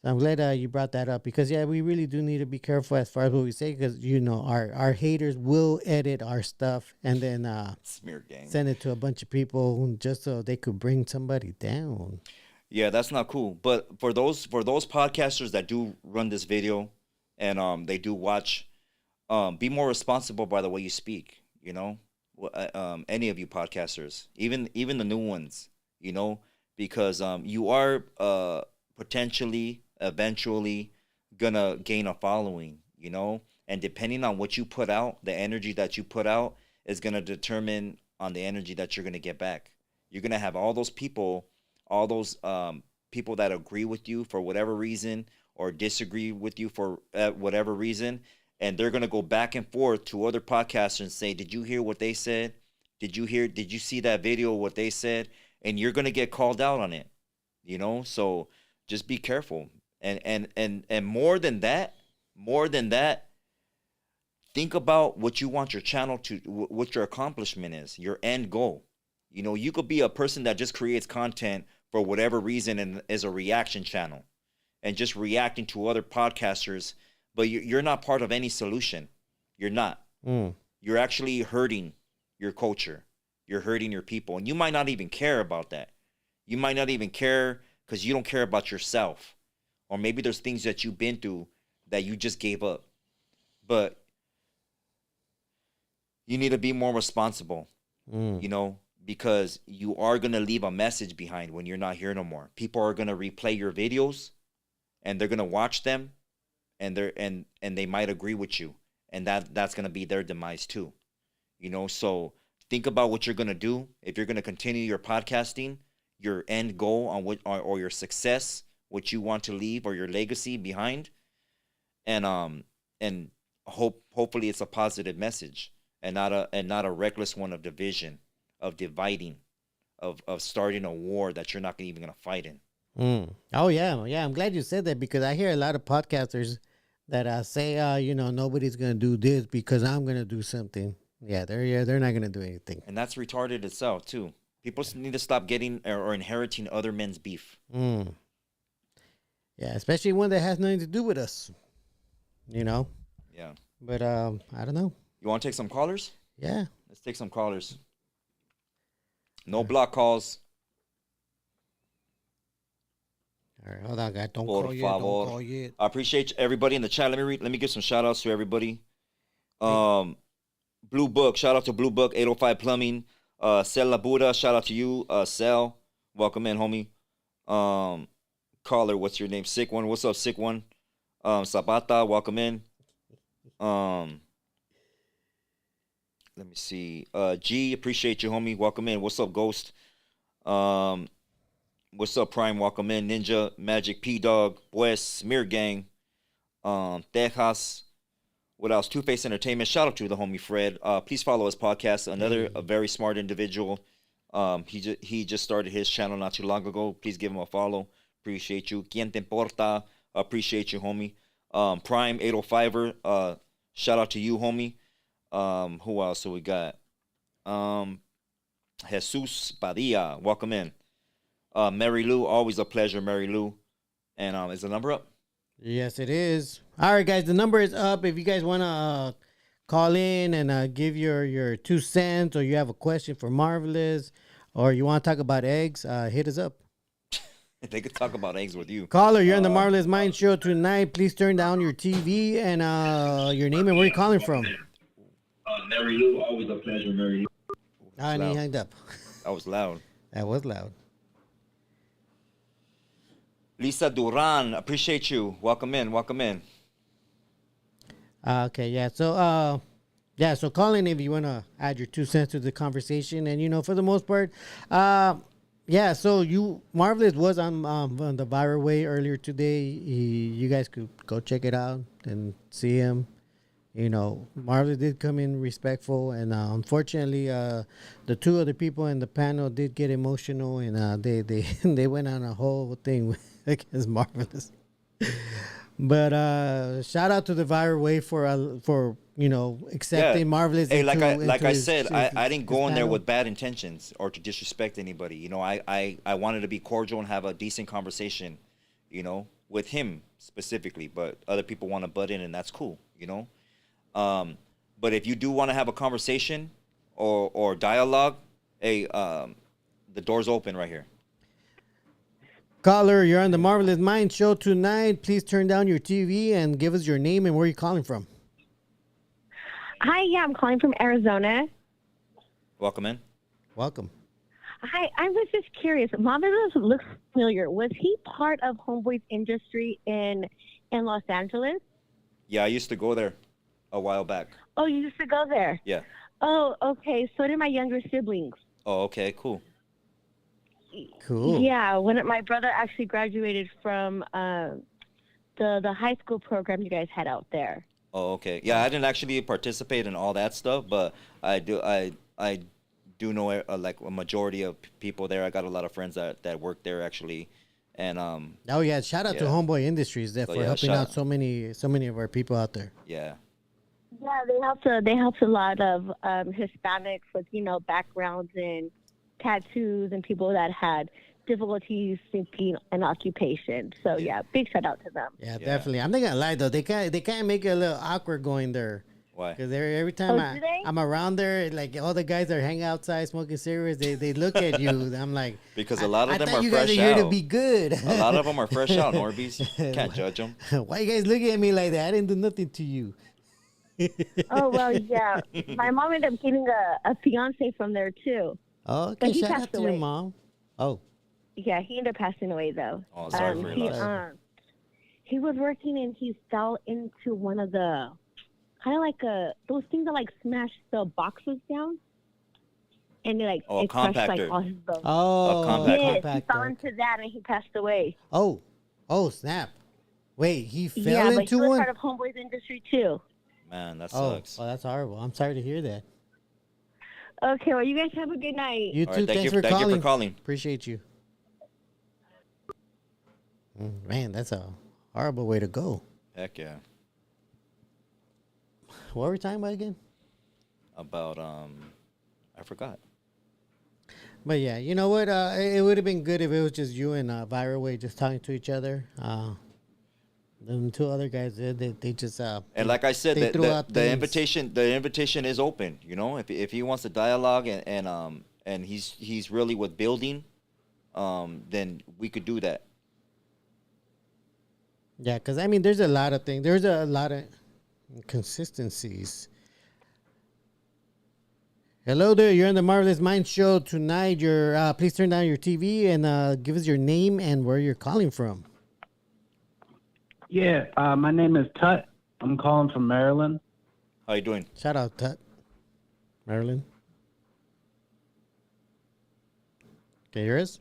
So I'm glad you brought that up because we really do need to be careful as far as what we say because our haters will edit our stuff and then Smear gang. send it to a bunch of people just so they could bring somebody down. Yeah, that's not cool. But for those podcasters that do run this video and they do watch, be more responsible by the way you speak. Any of you podcasters, even the new ones, because you are potentially eventually gonna gain a following, and depending on what you put out, the energy that you put out is gonna determine on the energy that you're gonna get back. You're gonna have all those people that agree with you for whatever reason or disagree with you for whatever reason, and they're gonna go back and forth to other podcasters and say, "Did you hear what they said? Did you see that video? What they said?" And you're gonna get called out on it. you know. So just be careful, and more than that, think about what you want your channel to, what your accomplishment is, your end goal. You know, you could be a person that just creates content for whatever reason and is a reaction channel and just reacting to other podcasters, but you're not part of any solution. You're not. You're actually hurting your culture. You're hurting your people, and you might not even care about that. You might not even care because you don't care about yourself, or maybe there's things that you've been through that you just gave up. But you need to be more responsible, you know, because you are going to leave a message behind when you're not here no more. People are going to replay your videos and they're going to watch them, and they might agree with you, and that's going to be their demise too. You know, so think about what you're going to do. If you're going to continue your podcasting, your end goal on what, or your success, what you want to leave, or your legacy behind, and hopefully it's a positive message, and not a reckless one of division, of dividing, of starting a war that you're not even gonna fight in. Oh yeah. I'm glad you said that, because I hear a lot of podcasters that say, you know, nobody's gonna do this because I'm gonna do something. They're not gonna do anything. And that's retarded itself too. People need to stop getting or inheriting other men's beef. Yeah, especially one that has nothing to do with us. You know. Yeah. But I don't know. You want to take some callers? Yeah. Let's take some callers. No block calls. All right, hold on, guys. Don't Por call yet. favor. Don't call yet. I appreciate everybody in the chat. Let me give some shout outs to everybody. Blue Book, shout out to Blue Book, 805 Plumbing. Cel Labuda, shout out to you. Cel, welcome in, homie. Caller, what's your name? Sick One, what's up, Sick One? Sabata, welcome in. Let me see. G, appreciate you, homie. Welcome in. What's up, Ghost? What's up, Prime? Welcome in. Ninja, Magic, P-Dog, West, Smear Gang, Tejas. What else? Two-Face Entertainment. Shout out to the homie Fred. Please follow his podcast. Another a very smart individual. He just started his channel not too long ago. Please give him a follow. Appreciate you. Quien te importa? Appreciate you, homie. Prime 805er. Shout out to you, homie. Who else do we got? Jesus Padilla. Welcome in. Mary Lou, always a pleasure, Mary Lou. And is the number up? Yes, it is. All right, guys, the number is up. If you guys want to call in and give your 2 cents, or you have a question for Marvelous, or you want to talk about eggs, hit us up. They could talk about eggs with you. Caller, you're on the Marvelous Mind Show tonight. Please turn down your TV and your name and where you're calling from. Mary Lou, always a pleasure, Mary Lou. And he hung up. That was loud. That was loud. Lisa Duran, appreciate you. Welcome in. Welcome in. Okay, yeah. So, so call in if you want to add your 2 cents to the conversation. And, you know, for the most part, so Marvelous was on the Viral Way earlier today. You guys could go check it out and see him. You know, Marvelous did come in respectful, and unfortunately, the 2 other people in the panel did get emotional, and they went on a whole thing against Marvelous. But shout out to the Viral Way for you know, accepting Marvelous. Hey, like I said, I didn't go in there with bad intentions or to disrespect anybody. You know, I wanted to be cordial and have a decent conversation, you know, with him specifically. But other people want to butt in, and that's cool, you know. But if you do want to have a conversation or dialogue, hey, the door's open right here. Caller, you're on the Marvelous Mind Show tonight. Please turn down your TV and give us your name and where you're calling from. Hi, I'm calling from Arizona. Welcome in. Welcome. Hi, I was just curious. Marvelous looks familiar. Was he part of Homeboy's Industry in Los Angeles? Yeah, I used to go there a while back. Oh, you used to go there? Yeah. Oh, okay. So did my younger siblings. Oh, okay, cool. Cool. Yeah, when my brother actually graduated from the high school program you guys had out there. Oh, okay. Yeah, I didn't actually participate in all that stuff, but I do know like a majority of people there. I got a lot of friends that work there actually, And Oh yeah, shout out to Yeah. Homeboy Industries there So, for yeah, helping shout out out. so many of our people out there. yeah, Yeah, they helped a lot of Hispanics with backgrounds in tattoos and people that had difficulties seeking an occupation. So yeah, big shout out to them. Yeah, Yeah. definitely. I'm not gonna lie though, they can't make it a little awkward going there. why? Because every time Oh, do they? I'm around there, like all the guys that are hanging outside smoking cigarettes, they look at you. I'm like, Because a lot of I them thought are you guys fresh are here to out. be good. A lot of them are fresh out, NORBEEZ. Can't judge them. Why you guys looking at me like that? I didn't do nothing to you. Oh well, yeah. My mom ended up getting a fiance from there too. Oh, But okay. he Shout out passed to your away. mom. Oh, Yeah, he ended up passing away though. Oh, sorry for your loss. He was working and he fell into one of the kind of like those things that like smash the boxes down, and it Oh, a it crushed like compactor. all his bones. oh, compactor. Yes, he compactor. fell into that and he passed away. Oh, snap! Wait, he fell Yeah, but he into was one. part of Homeboy's Industry too. Man, that Oh, sucks. that's horrible. I'm sorry to hear that. Okay, well, you guys have a good night. You All too. right, Thanks for thank calling. you for calling. Appreciate you. Man, that's a horrible way to go. Heck yeah. What were we talking about again? About I forgot. But yeah, you know what? It would have been good if it was just you and Viral Way just talking to each other. The two other guys, they just And like I said, they threw out the things. invitation is open. You know, if he wants to dialogue and he's really with building, then we could do that. Yeah, because I mean, there's a lot of things. There's a lot of inconsistencies. Hello there. You're on the Marvelous Mind Show tonight. Please turn down your TV and give us your name and where you're calling from. Yeah, my name is Tut. I'm calling from Maryland. How you doing? Shout out, Tut. Maryland. Can you hear us?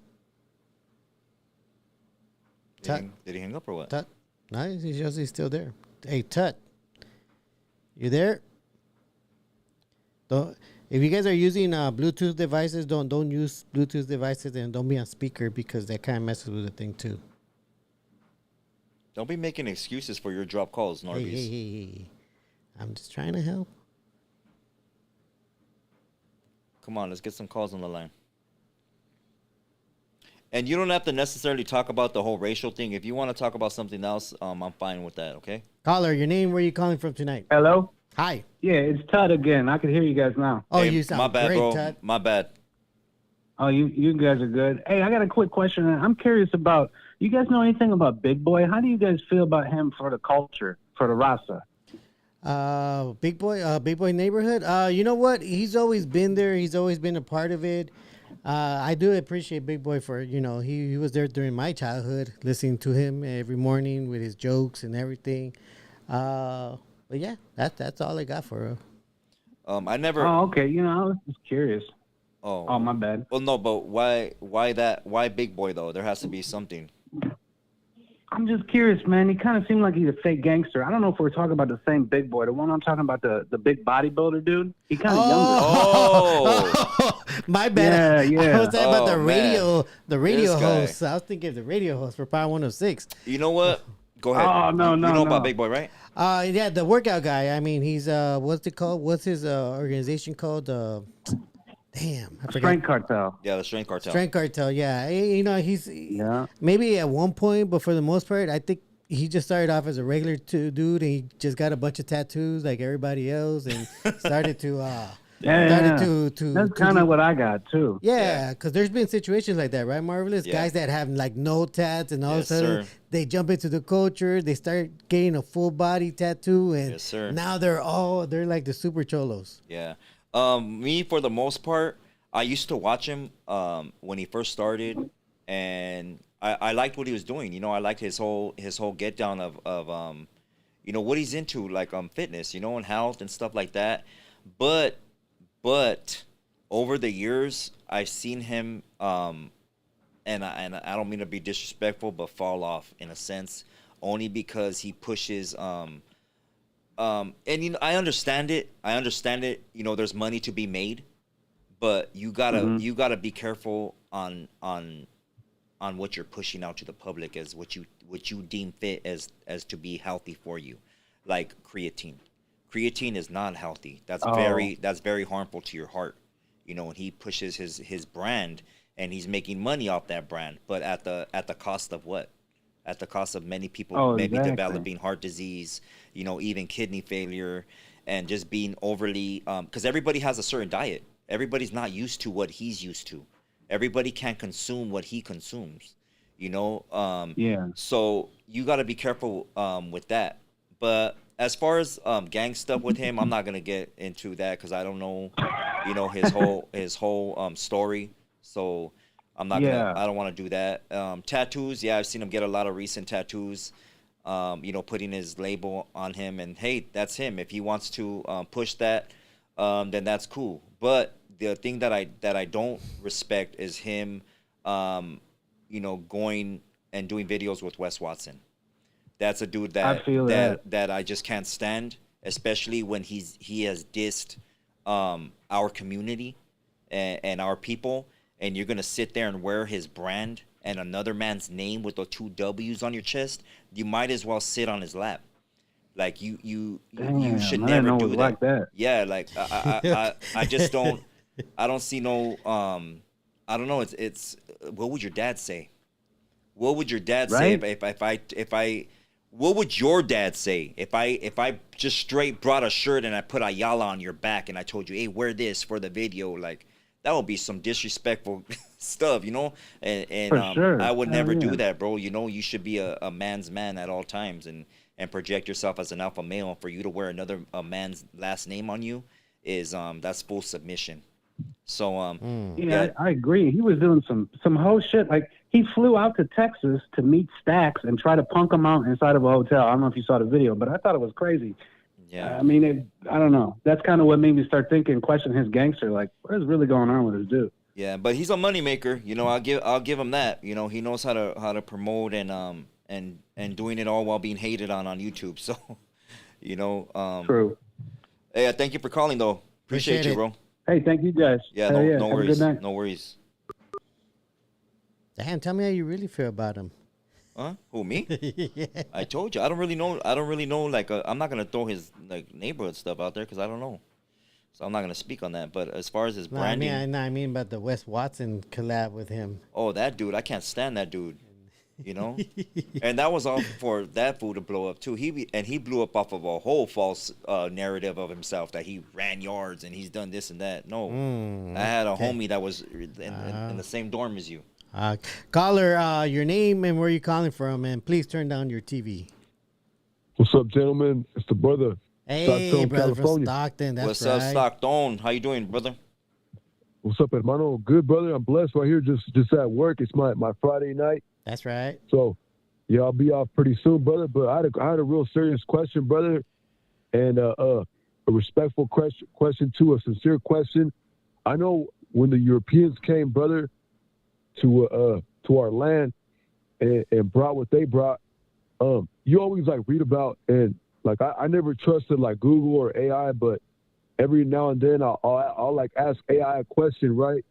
Tut. Did he hang up or what? Tut. Nice. He's still there. Hey, Tut. You there? Don't. If you guys are using Bluetooth devices, don't use Bluetooth devices and don't be on speaker because that kind of messes with the thing too. Don't be making excuses for your drop calls, Hey, NORBEEZ. hey. I'm just trying to help. Come on, let's get some calls on the line. And you don't have to necessarily talk about the whole racial thing. If you want to talk about something else, I'm fine with that. Okay. Caller, your name? Where are you calling from tonight? Hello? Hi. Yeah, it's Tut again. I can hear you guys now. Oh, Hey, you sound my bad, great, bro. Tut. My bad. Oh, you guys are good. Hey, I got a quick question. I'm curious about, you guys know anything about Big Boy? How do you guys feel about him for the culture, for the Rasa? Big boy neighborhood. You know what? He's always been there. He's always been a part of it. I do appreciate Big Boy for, he was there during my childhood, listening to him every morning with his jokes and everything. But yeah, that's all I got for him. I never. Oh, okay. I was just curious. Oh, my bad. Well, no, but why that? Why Big Boy though? There has to be something. I'm just curious, man. He kind of seemed like he's a fake gangster. I don't know if we're talking about the same Big Boy. The one I'm talking about, the big bodybuilder dude. He kind of Oh, My bad. Yeah. I was talking about Oh, man. the radio This guy. host. I was thinking of the radio host for Power 106. you know what? Go ahead. Oh, no, You no, know no. about Big Boy, right? Yeah, the workout guy. I mean, he's what's it called? What's his organization called? Damn, I forgot. Strength Cartel. Yeah, the Strength Cartel. Strength Cartel. Yeah, he's Yeah. maybe at one point, but for the most part, I think he just started off as a regular dude, and he just got a bunch of tattoos like everybody else, and started to Yeah. to That's kind of what I got, too. yeah, because there's been situations like that, right, Marvelous? Yeah. Guys that have like no tats, and all Yes, of a sudden sir. they jump into the culture, they start getting a full body tattoo, and Yes, sir. now they're like the super cholos. Yeah. Me for the most part, I used to watch him when he first started, and I liked what he was doing. I liked his whole get down of what he's into, like fitness, and health and stuff like that. But over the years, I've seen him and I don't mean to be disrespectful, but fall off in a sense, only because he pushes and I understand it. There's money to be made, but you gotta be careful on what you're pushing out to the public as what you deem fit as to be healthy for you, like creatine. Creatine is not healthy. That's very harmful to your heart. You know, and he pushes his brand, and he's making money off that brand, but at the cost of what? At the cost of many people maybe developing heart disease, you know, even kidney failure, and just being overly because everybody has a certain diet. Everybody's not used to what he's used to. Everybody can't consume what he consumes, you know. So you got to be careful with that. But as far as gang stuff with him, I'm not gonna get into that because I don't know, you know, his whole story. So I'm not gonna. I don't want to do that. Tattoos, yeah, I've seen him get a lot of recent tattoos. You know, putting his label on him, and hey, that's him. If he wants to push that, then that's cool. But the thing that I don't respect is him, you know, going and doing videos with Wes Watson. That's a dude that I just can't stand, especially when he has dissed our community and our people, and you're gonna sit there and wear his brand and another man's name with the 2 W's on your chest. You might as well sit on his lap. Like you should never do that. Like that. Yeah, like I just don't. I don't see no. I don't know. It's. What would your dad say? What would your dad say if I? What would your dad say if I just straight brought a shirt and I put Ayala on your back and I told you, hey, wear this for the video? Like, that would be some disrespectful stuff, you know. And sure. I would never do that, bro. You know, you should be a man's man at all times and project yourself as an alpha male. And for you to wear a man's last name on you is that's full submission. So I agree. He was doing some whole shit. Like, he flew out to Texas to meet Stax and try to punk him out inside of a hotel. I don't know if you saw the video, but I thought it was crazy. Yeah. I mean, I don't know. That's kind of what made me start thinking, question his gangster. Like, what is really going on with this dude? Yeah, but he's a moneymaker. You know, I'll give him that. You know, he knows how to promote and doing it all while being hated on YouTube. So, you know. True. Hey, thank you for calling though. Appreciate you, bro. Hey, thank you guys. Yeah, no worries. Have a good night. No worries. Dan, tell me how you really feel about him. Huh? Who, me? Yeah. I told you. I don't really know. Like, I'm not gonna throw his like neighborhood stuff out there because I don't know. So I'm not gonna speak on that. But as far as his branding, I mean about the Wes Watson collab with him. Oh, that dude! I can't stand that dude. You know, and that was all for that fool to blow up too. He blew up off of a whole false narrative of himself that he ran yards and he's done this and that. No, I had a homie that was in the same dorm as you. Caller, your name and where you calling from, and please turn down your TV. What's up, gentlemen? It's the brother. Hey, Stockton, brother California. from Stockton. That's What's right. up, Stockton? How you doing, brother? What's up, hermano? Good, brother. I'm blessed right here, just at work. It's my Friday night. That's right. So, yeah, I'll be off pretty soon, brother. But I had a real serious question, brother, and a respectful question too, a sincere question. I know when the Europeans came, brother, to our land and brought what they brought, you always like read about, and like I never trusted like Google or AI, but every now and then I'll like ask AI a question, right?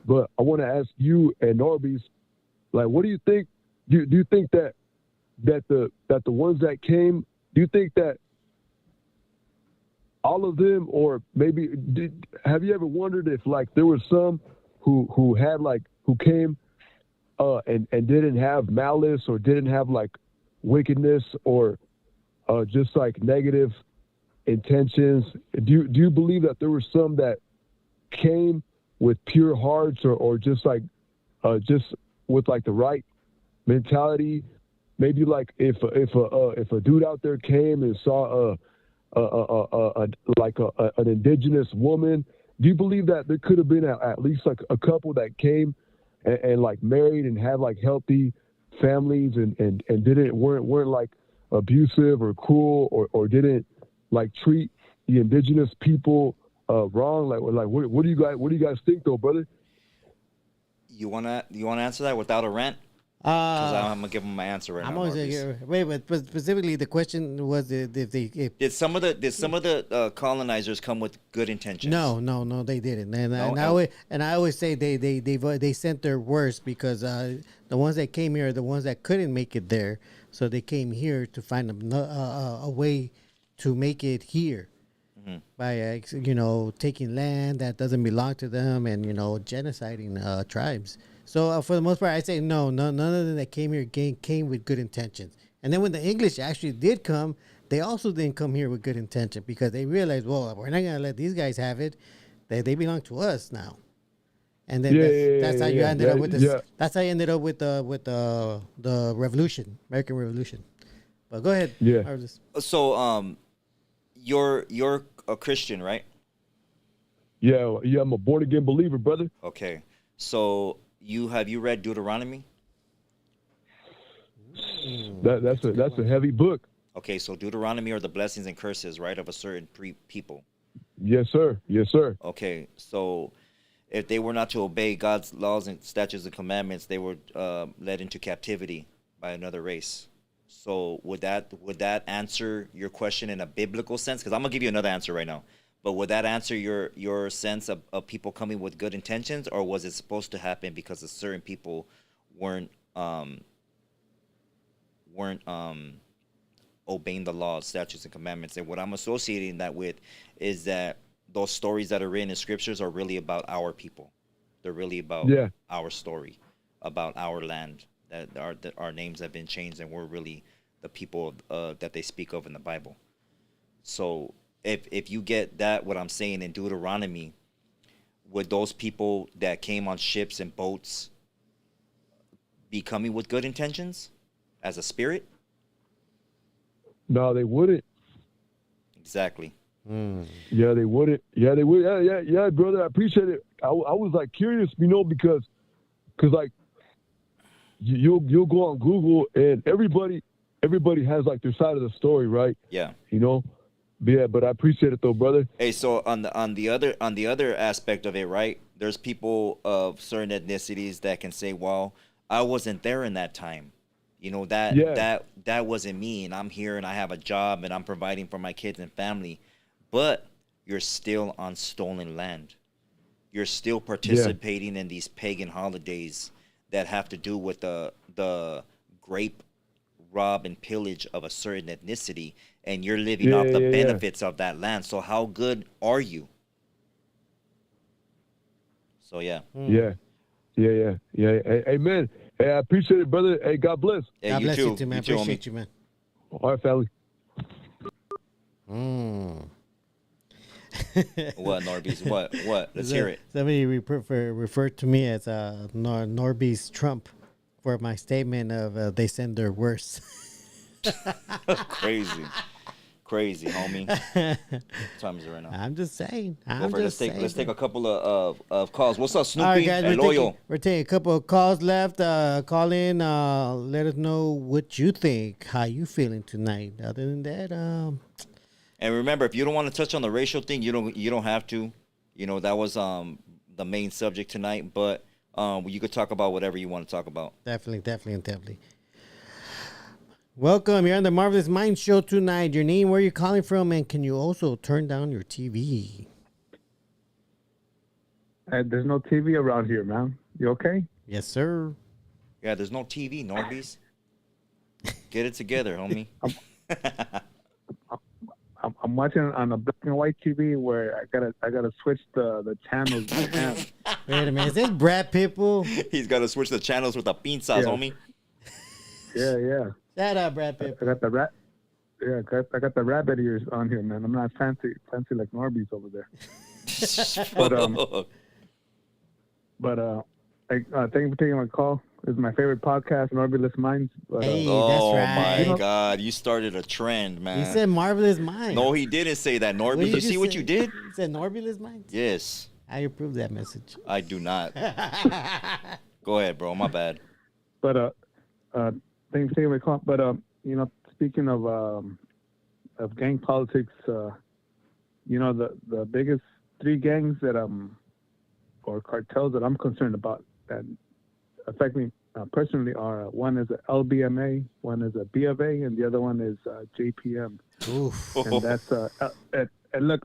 But I want to ask you and NORBEEZ, like, what do you think? Do you think that the ones that came, do you think that all of them, or maybe have you ever wondered if like there were some who had like who came and didn't have malice or didn't have like wickedness or just like negative intentions? Do you believe that there were some that came with pure hearts or just like just with like the right mentality? Maybe like if a dude out there came and saw an indigenous woman, do you believe that there could have been at least like a couple that came and like married and had like healthy families and weren't like abusive or cruel or didn't like treat the indigenous people wrong? Like what do you guys think though, brother? You wanna answer that without a rant? Because I'm gonna give them my answer right I'm now. always Norbeez. wait, but specifically the question was if Did some of the colonizers come with good intentions? no, they didn't. And I always say they sent their worst because the ones that came here are the ones that couldn't make it there, so they came here to find a way to make it here by taking land that doesn't belong to them and genociding tribes. So for the most part, I say no, none of them that came here came with good intentions. And then when the English actually did come, they also didn't come here with good intention because they realized, well, we're not gonna let these guys have it. They belong to us now. And then that's how you ended up with this. Yeah. That's how you ended up with the Revolution, American Revolution. But go ahead. Yeah. Marvelous. So you're a Christian, right? Yeah, I'm a born again believer, brother. Okay. So have you read Deuteronomy? That's a heavy book. Okay, so Deuteronomy are the blessings and curses, right, of a certain people. Yes, sir. Yes, sir. Okay, so if they were not to obey God's laws and statutes and commandments, they were led into captivity by another race. So would that answer your question in a biblical sense? Because I'm gonna give you another answer right now. But would that answer your sense of people coming with good intentions, or was it supposed to happen because a certain people weren't obeying the laws, statutes, and commandments? And what I'm associating that with is that those stories that are written in scriptures are really about our people. They're really about our story, about our land. That our names have been changed, and we're really the people that they speak of in the Bible. So if you get that, what I'm saying in Deuteronomy, would those people that came on ships and boats be coming with good intentions as a spirit? No, they wouldn't. Exactly. Yeah, they wouldn't. Yeah, they would. Yeah, brother. I appreciate it. I was like curious, because like you'll go on Google and everybody has like their side of the story, right? Yeah. Yeah, but I appreciate it though, brother. Hey, so on the other aspect of it, right? There's people of certain ethnicities that can say, "Well, I wasn't there in that time. That wasn't me, and I'm here and I have a job and I'm providing for my kids and family." But you're still on stolen land. You're still participating in these pagan holidays that have to do with the grape, rob, and pillage of a certain ethnicity, and you're living off the benefits of that land. So how good are you? So yeah. Yeah. Amen. Hey, I appreciate it, brother. Hey, God bless. Yeah, God bless you too, man. Appreciate homie. you, man. All right, family. What, NORBEEZ? What? Let's hear it. Somebody referred to me as NORBEEZ Trump for my statement of they send their worst. Crazy, homie. What time is it right now? I'm just saying. Let's take a couple of calls. What's up, Snoopy? All right, guys, Loyal. we're taking a couple of calls left. Call in. Let us know what you think. How you feeling tonight? Other than that, And remember, if you don't want to touch on the racial thing, you don't have to. That was the main subject tonight. But you could talk about whatever you want to talk about. Definitely. Welcome. You're on the Marvelous Mind Show tonight. Your name, where you're calling from, and can you also turn down your TV? There's no TV around here, man. You okay? Yes, sir. Yeah, there's no TV, NORBEEZ. Get it together, homie. I'm watching on a black and white TV where I gotta switch the channels. Wait a minute, is this Brad Pitbull? He's got to switch the channels with the pinzas, homie. Yeah. Shut up, Brad Pitbull. I got the rat. Yeah, I got the rabbit ears on here, man. I'm not fancy like NORBEEZ over there. Thank you for taking my call. This is my favorite podcast, NORBEEZ Mindz. Hey, oh that's right. My God, you started a trend, man. He said Marvelous Mind. No, he didn't say that, NORBEEZ. What You see what you did? He said Marvelous Mind. Yes. How you prove that message? I do not. Go ahead, bro. My bad. But thank you for taking my call. But speaking of gang politics, the biggest three gangs that or cartels that I'm concerned about that affect me personally are one is a LBMA, one is a B of A, and the other one is JPM. Oof. And that's and look,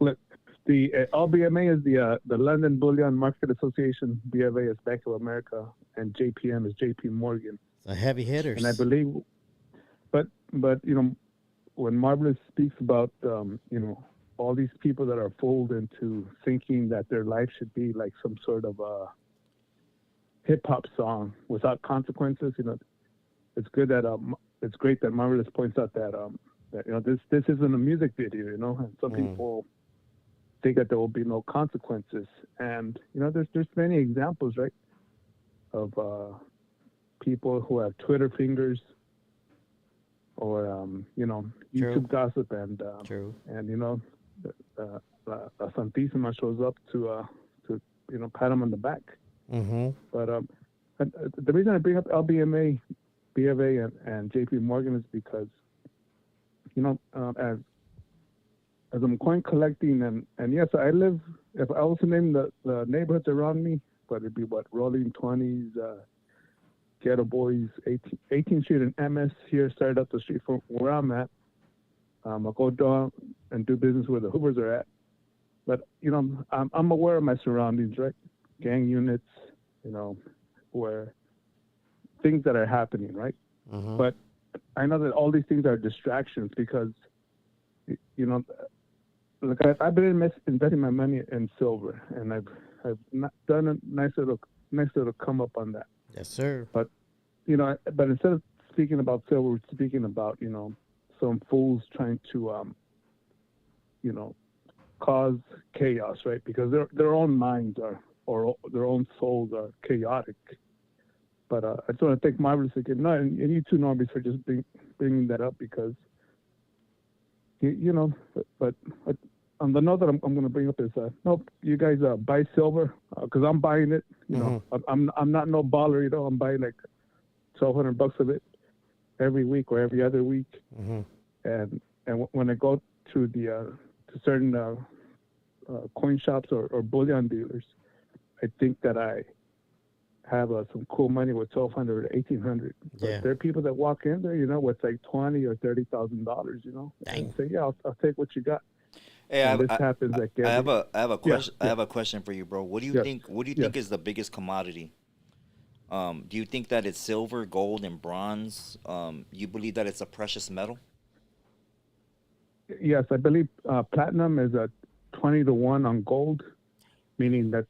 the LBMA is the London Bullion Market Association. B of A is Bank of America, and JPM is JP Morgan. The heavy hitters. And I believe, but you know, when Marvelous speaks about you know, all these people that are fooled into thinking that their life should be like some sort of a hip hop song without consequences, you know, it's good that it's great that Marvelous points out that that, you know, this isn't a music video, you know, and some people think that there will be no consequences, and you know, there's many examples, right, of people who have Twitter fingers or you know, YouTube gossip, and and you know, Santissima shows up to you know, pat him on the back. But the reason I bring up LBMA, B of A, and JP Morgan is because, you know, as I'm coin collecting, and yes, I live, if I was to name the neighborhoods around me, but it'd be what, Rolling 20s, Ghetto Boys, 18th Street and MS here, started up the street from where I'm at. I'll go down and do business where the Hoovers are at. But, you know, I'm aware of my surroundings, right? Gang units, you know, where things that are happening, right? But I know that all these things are distractions because, you know, look, I've been investing my money in silver, and I've not done a nice little come up on that. Yes, sir. But, you know, but instead of speaking about silver, we're speaking about, you know, some fools trying to, you know, cause chaos, right? Because their own minds are, or their own souls are chaotic. But I just want to thank Marvelous again, and you too, NORBEEZ, for just bringing that up, because, you know, but on the note that I'm going to bring up is, nope, you guys buy silver, because I'm buying it. You know, I'm not no baller, you know. I'm buying like $1,200 of it every week or every other week, and when I go to the to certain coin shops or bullion dealers, I think that I have some cool money with $1,200 or $1,800. But there are people that walk in there, you know, with like $20,000 or $30,000, you know, and say, yeah, I'll take what you got. Hey, I have a question. I have a question for you, bro. What do you think? What do you think is the biggest commodity? Do you think that it's silver, gold, and bronze? You believe that it's a precious metal? Yes, I believe platinum is a 20 to 1 on gold, meaning that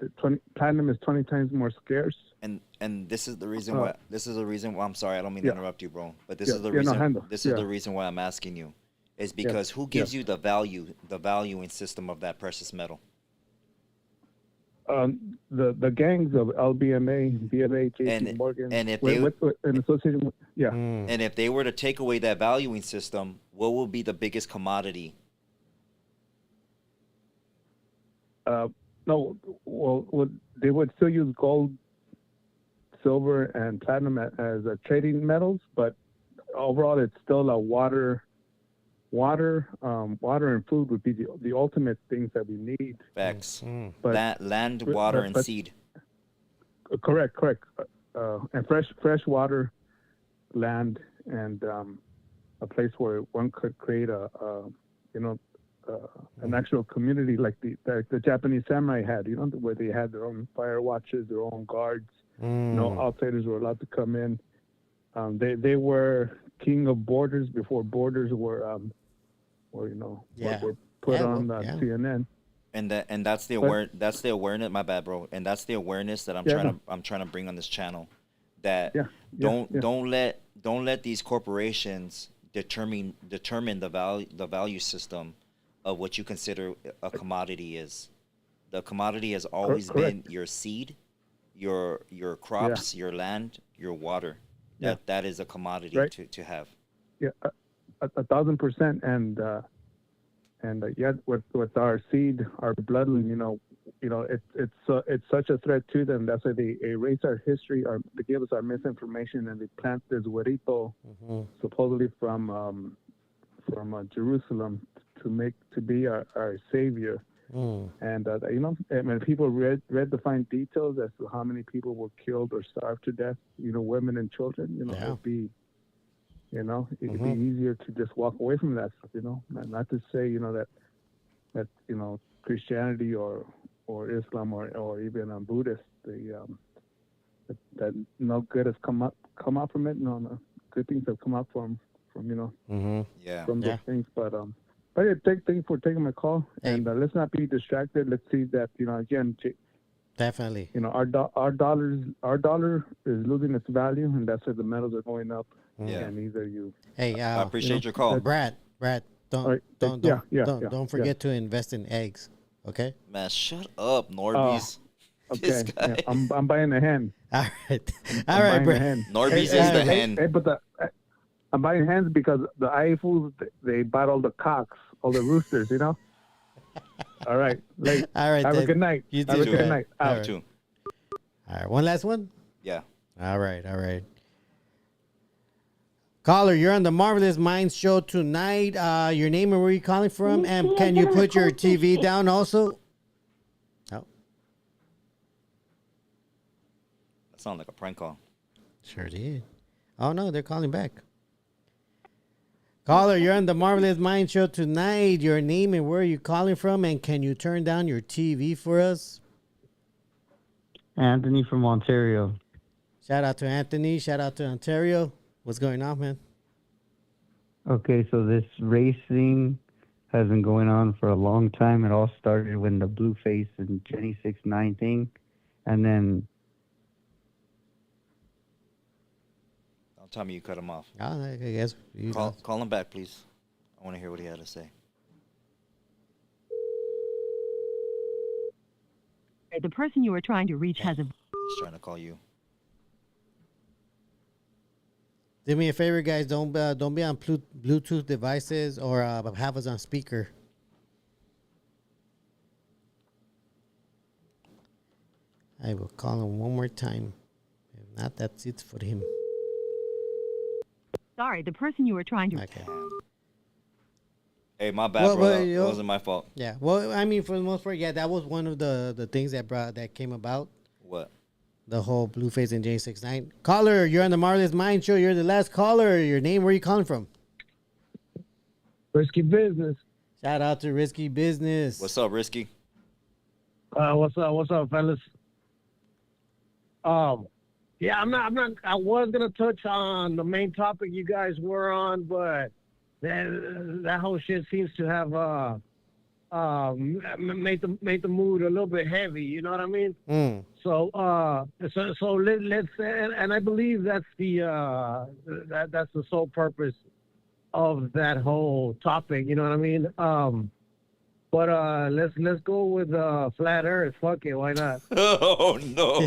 platinum is 20 times more scarce. And this is the reason why. This is the reason why. I'm sorry, I don't mean to interrupt you, bro. But this is the reason. This is the reason why I'm asking you. Is because who gives you the valuing system of that precious metal? The gangs of LBMA, BMA, JP Morgan, and if they in association with, and if they were to take away that valuing system, what would be the biggest commodity? No, well, they would still use gold, silver, and platinum as trading metals, but overall, it's still a water and food would be the ultimate things that we need. Facts. But land, water, and seed. Correct. And fresh water, land, and a place where one could create an actual community like the Japanese samurai had, you know, where they had their own fire watches, their own guards. No outsiders were allowed to come in. They were king of borders before borders were put on CNN. And that's the awareness. My bad, bro. And that's the awareness that I'm trying to bring on this channel. That don't let these corporations determine the value system of what you consider a commodity is. The commodity has always been your seed, your crops, your land, your water. That is a commodity to have. Yeah, 1,000%. And yet with our seed, our bloodline, you know, it's such a threat to them. That's why they erase our history, they give us our misinformation, and they plant this huerito, supposedly from Jerusalem, to be our savior. And I mean, people read the fine details as to how many people were killed or starved to death. Women and children. Yeah. It'd be, it'd be easier to just walk away from that stuff. Not to say that Christianity or Islam or even Buddhist, that no good has come out from it. No good things have come out from Yeah. from those things. But yeah, thank you for taking my call. Hey. And let's not be distracted. Let's see that again. Definitely. Our dollar is losing its value, and that's why the metals are going up. Yeah. And either you. Hey, I appreciate your call. Brad, don't All right. don't forget to invest in eggs. Okay. Man, shut up, NORBEEZ. This Okay, guy. I'm buying a hen. All right. I'm All right, buying a Brad. hen. NORBEEZ is the hen. Hey, but I'm buying hens because the IFUs, they bought all the cocks, all the roosters. All right. All right. Have then. a good night. You Have a too, good man. night. All Out. right. Too. All right. One last one. Yeah. All right. Caller, you're on the Marvelous Minds show tonight. Your name and where you calling from, and can you put your TV down also? Oh, That sounds like a prank call. sure did. Oh no, they're calling back. Caller, you're on the Marvelous Minds show tonight. Your name and where you calling from, and can you turn down your TV for us? Anthony from Ontario. Shout out to Anthony. Shout out to Ontario. What's going on, man? Okay, so this racing has been going on for a long time. It all started when the Blueface and Jenny 6ix9ine thing, and then Don't tell me you cut him off. Oh, I guess you Call him back, please. I want to hear what he had to say. The person you are trying to reach has a... He's trying to call you. do me a favor, guys. Don't be on Bluetooth devices or have us on speaker. I will call him one more time. If not, that's it for him. Sorry, the person you are trying to... Okay. Hey, my bad, Well, bro. well, It yo- wasn't my fault. Yeah. Well, I mean, for the most part, yeah, that was one of the things that came about. What? The whole Blueface and J6ix9ine. Caller, you're on the Marvelous Mind show. You're the last caller. Your name, where you calling from? Risky business. Shout out to Risky Business. What's up, Risky? What's up, fellas? Yeah, I'm not. I was gonna touch on the main topic you guys were on, but that whole shit seems to have made the mood a little bit heavy. You know what I mean? So let's and I believe that's that's the sole purpose of that whole topic. You know what I mean? But let's go with flat Earth. Fuck it, why not? Oh, no.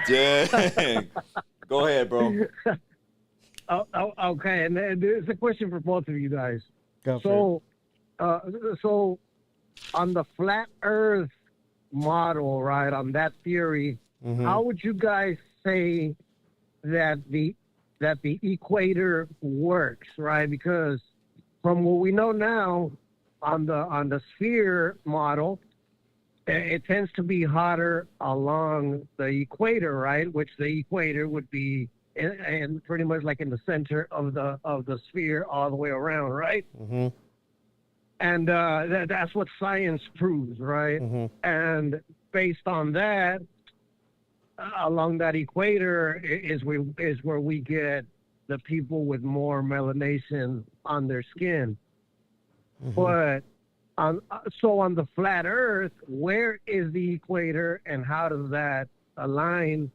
Dang. Go ahead, bro. Okay, and it's a question for both of you guys. Go for So on the flat Earth model, right? On that theory, how would you guys say that the equator works, right? Because from what we know now, on the sphere model, it tends to be hotter along the equator, right? Which the equator would be in pretty much like in the center of the sphere all the way around, right? Mm-hmm. And that's what science proves, right? Mm-hmm. And based on that, along that equator is where we get the people with more melanation on their skin. But on the flat Earth, where is the equator, and how does that align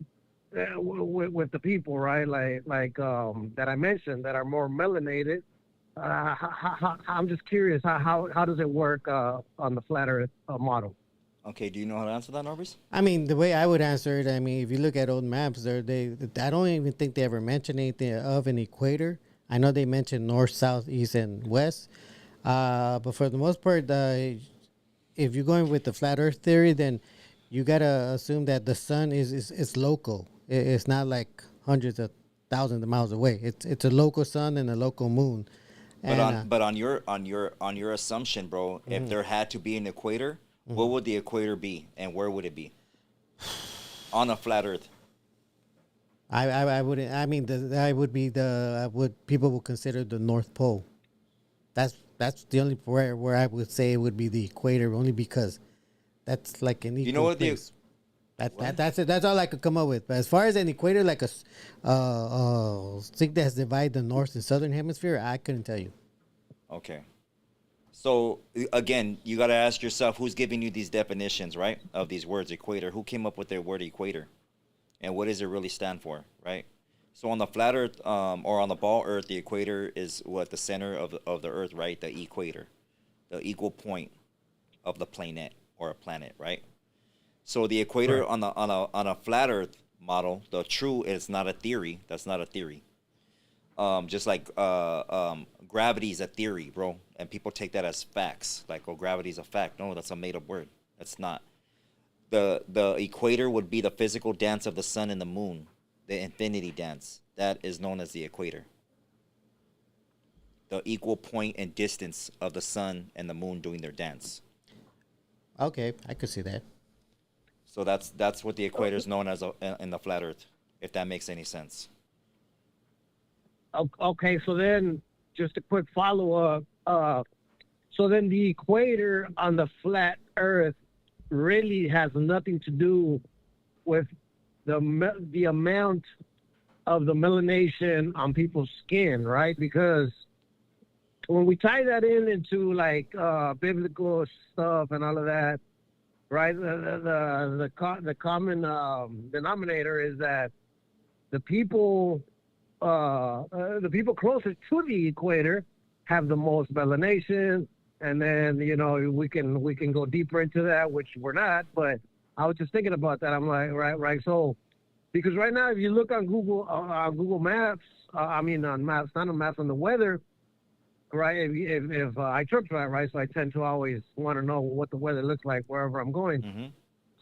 with the people, right? Like that I mentioned that are more melanated. I'm just curious how does it work on the flat Earth model? Okay, do you know how to answer that, NORBEEZ? I mean, the way I would answer it, I mean, if you look at old maps, I don't even think they ever mentioned anything of an equator. I know they mentioned north, south, east, and west. But for the most part, if you're going with the flat Earth theory, then you gotta assume that the sun is local. It's not like hundreds of thousands of miles away. It's a local sun and a local moon. But And, on your assumption, bro, if there had to be an equator, what would the equator be, and where would it be? On a flat Earth. I wouldn't. I mean, I would be what people would consider the North Pole. That's the only where I would say it would be the equator, only because that's like an equal You know what place. That's it. That's all I could come up with. But as far as an equator, like a thing that's divide the north and southern hemisphere, I couldn't tell you. Okay. So again, you got to ask yourself who's giving you these definitions, right? Of these words, equator. Who came up with the word equator, and what does it really stand for, right? So on the flat Earth, or on the ball Earth, the equator is what the center of the Earth, right? The equator, the equal point of the planet or a planet, right? So the equator on a flat Earth model, the true is not a theory. That's not a theory. Just like gravity is a theory, bro, and people take that as facts. Like, oh, gravity is a fact. No, that's a made up word. That's not. The equator would be the physical dance of the sun and the moon, the infinity dance. That is known as the equator. The equal point and distance of the sun and the moon doing their dance. Okay, I could see that. So that's what the equator is known as in the flat Earth, if that makes any sense. Okay, so then just a quick follow up. So then the equator on the flat Earth really has nothing to do with the amount of the melanation on people's skin, right? Because when we tie that into like biblical stuff and all of that, right? The common denominator is that the people closer to the equator have the most melanation, and then we can go deeper into that, which we're not. But I was just thinking about that. I'm like, right. So because right now, if you look on Google Maps, on maps, not on maps, on the weather. Right, if I trip right, so I tend to always want to know what the weather looks like wherever I'm going. Mm-hmm.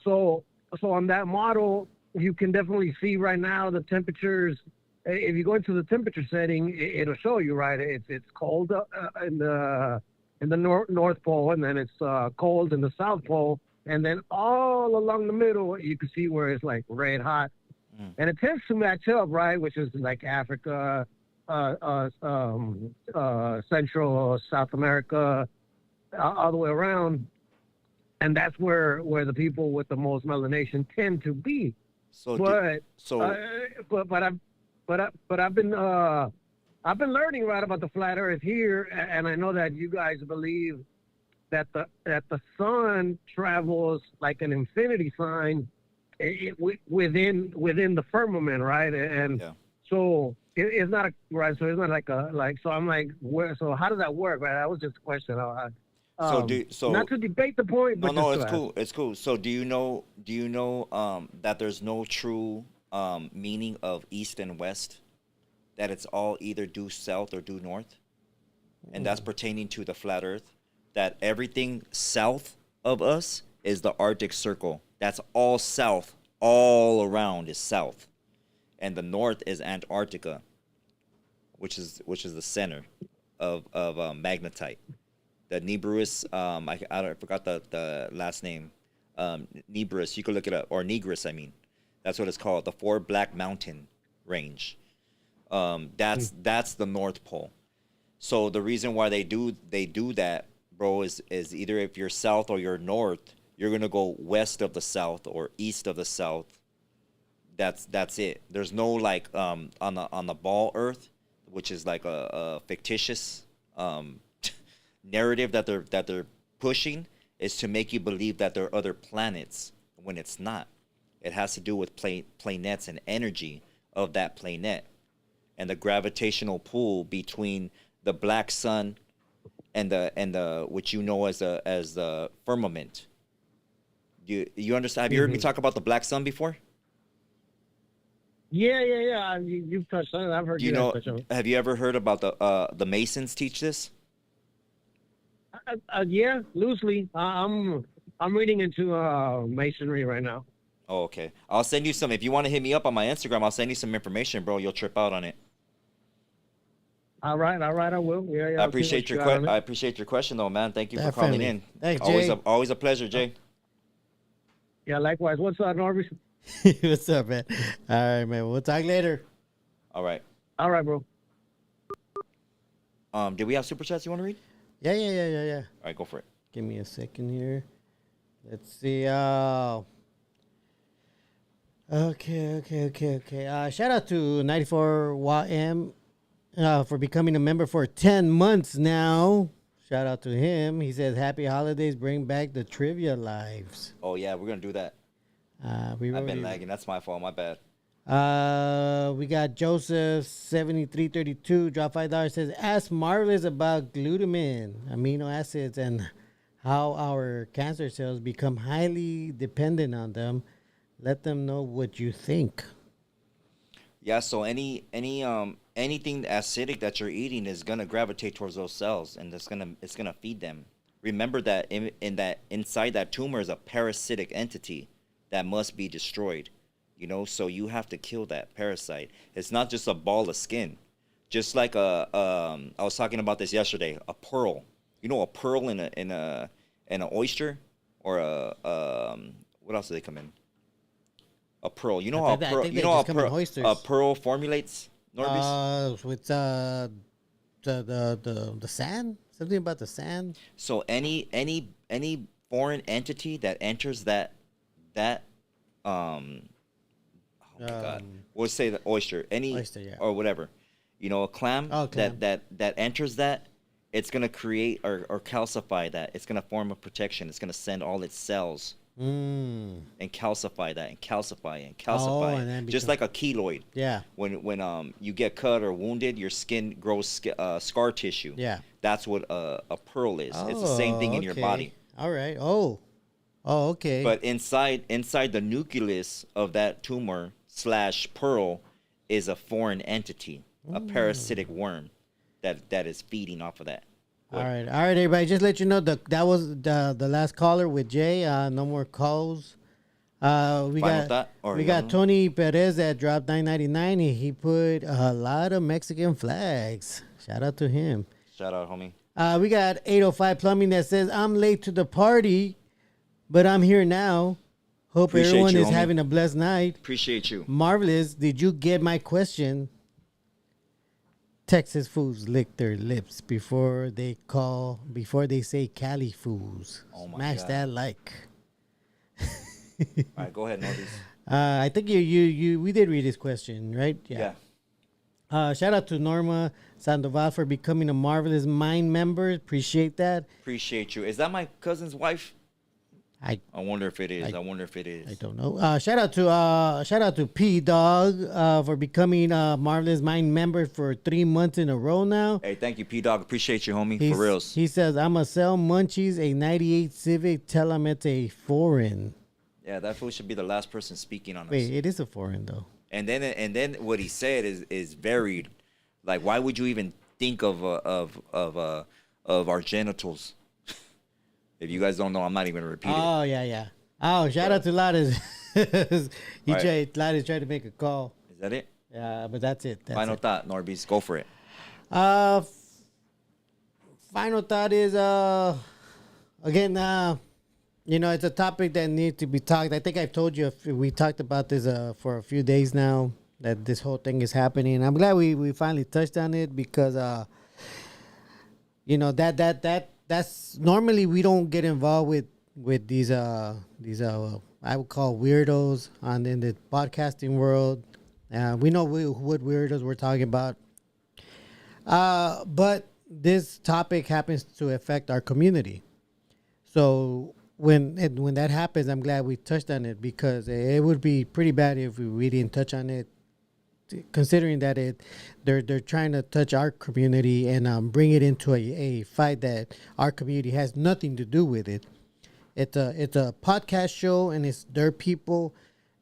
So on that model, you can definitely see right now the temperatures. If you go into the temperature setting, it'll show you, right. It's cold in the North Pole, and then it's cold in the South Pole, and then all along the middle, you can see where it's like red hot, and it tends to match up, right, which is like Africa. Central South America, all the way around, and that's where the people with the most melanation tend to be. But I've been learning, right, about the flat Earth here, and I know that you guys believe that the sun travels like an infinity sign within the firmament, right, and so. It's not right. So it's not So I'm like, where? So how does that work? Right. That was just a question. So not to debate the point. But no, it's cool. It's cool. So do you know that there's no true meaning of east and west? That it's all either due south or due north, and that's pertaining to the flat Earth. That everything south of us is the Arctic Circle. That's all south. All around is south. And the north is Antarctica, which is the center of magnetite. The NORBEEZ, I forgot the last name. NORBEEZ, you can look it up, or Negress, I mean. That's what it's called, the Four Black Mountain Range. That's the North Pole. So the reason why they do that, bro, is either if you're south or you're north, you're gonna go west of the south or east of the south. That's it. There's no like on the ball Earth, which is like a fictitious narrative that they're pushing, is to make you believe that there are other planets when it's not. It has to do with planets and energy of that planet, and the gravitational pull between the black sun and the which you know as the firmament. You understand? Have you heard me talk about the black sun before? Yeah. You've touched on it. I've heard you know. Have you ever heard about the Masons teach this? Yeah, loosely. I'm reading into masonry right now. Oh, okay. I'll send you some. If you want to hit me up on my Instagram, I'll send you some information, bro. You'll trip out on it. All right, I will. Yeah, I I'll see appreciate what your you got on it. I appreciate your question though, man. Thank you for calling Definitely. in. Thanks, always Jay. always a pleasure, Jay. Yeah, likewise. What's up, NORBEEZ? What's up, man? All right, man. We'll talk later. All right. All right, bro. Did we have super chats you want to read? Yeah. All right, go for it. Give me a second here. Let's see. Okay. Shout out to 94 Watt M for becoming a member for 10 months now. Shout out to him. He says, "Happy holidays. Bring back the trivia lives." Oh yeah, we're gonna do that. I've been lagging. That's my fault. My bad. We got Joseph 7332 drop $5 says, "Ask Marvelous about glutamine, amino acids, and how our cancer cells become highly dependent on them. Let them know what you think." Yeah. So anything acidic that you're eating is gonna gravitate towards those cells, and it's gonna feed them. Remember that inside that tumor is a parasitic entity that must be destroyed. You know, so you have to kill that parasite. It's not just a ball of skin. Just like I was talking about this yesterday. A pearl. You know, a pearl in an oyster, or what else do they come in? A pearl. You know how a pearl formulates, NORBEEZ? With the sand, something about the sand. So any foreign entity that enters that oh my God, we'll say the oyster, oyster, yeah. or whatever, you know, a clam, clam. that enters that, it's gonna create or calcify that. It's gonna form a protection. It's gonna send all its cells and calcify that, and calcify and calcify, and then just like a keloid. Yeah. When you get cut or wounded, your skin grows scar tissue. Yeah. That's what a pearl is. It's the same thing in your body. All right. Oh, okay. But inside the nucleus of that tumor / pearl is a foreign entity, a parasitic worm that is feeding off of that. All right, everybody. Just let you know that was the last caller with Jay. No more calls. We got Tony Perez that dropped $9.99. He put a lot of Mexican flags. Shout out to him. Shout out, homie. We got 805 Plumbing that says, "I'm late to the party, but I'm here now. Hope everyone is having a blessed night. Appreciate you. Marvelous. Did you get my question? Texas fools lick their lips before they say Cali fools. Oh my Smash God. that like." All right, go ahead, NORBEEZ. I think we did read his question, right? Yeah. Shout out to Norma Sandoval for becoming a Marvelous Mind member. Appreciate that. Appreciate you. Is that my cousin's wife? I wonder if it is. I wonder if it is. I don't know. Shout out to P Dog for becoming a Marvelous Mind member for 3 months in a row now. Hey, thank you, P Dog. Appreciate you, homie. For reals. He says, "I'm a sell Munchies a '98 Civic. Tell him it's a foreign." Yeah, that fool should be the last person speaking on us. Wait, it is a foreign though. And then what he said is varied. Like, why would you even think of our genitals? If you guys don't know, I'm not even gonna repeat it. Oh yeah. Oh, shout out to Lattice. Lattice tried to make a call. Is that it? Yeah, but that's it. Final thought, NORBEEZ. Go for it. Final thought is again, it's a topic that needs to be talked. I think I've told you we talked about this for a few days now, that this whole thing is happening. I'm glad we finally touched on it, because that's normally we don't get involved with these I would call weirdos in the podcasting world. We know what weirdos we're talking about. But this topic happens to affect our community. So when that happens, I'm glad we touched on it, because it would be pretty bad if we didn't touch on it, considering that they're trying to touch our community and bring it into a fight that our community has nothing to do with it. It's a podcast show, and it's their people,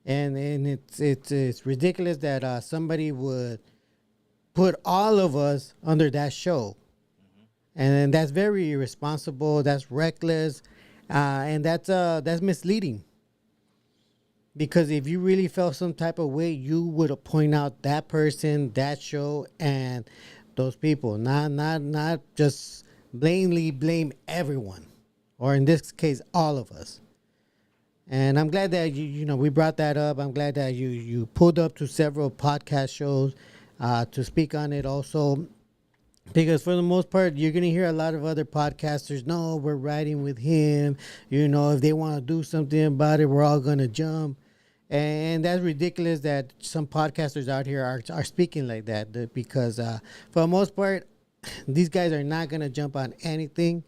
and it's ridiculous that somebody would put all of us under that show. And that's very irresponsible. That's reckless, and that's misleading. Because if you really felt some type of way, you would point out that person, that show, and those people, not just blatantly blame everyone, or in this case, all of us. And I'm glad that we brought that up. I'm glad that you pulled up to several podcast shows to speak on it also. Because for the most part, you're going to hear a lot of other podcasters, no, we're riding with him. If they want to do something about it, we're all going to jump. And that's ridiculous that some podcasters out here are speaking like that. Because for the most part, these guys are not going to jump on anything.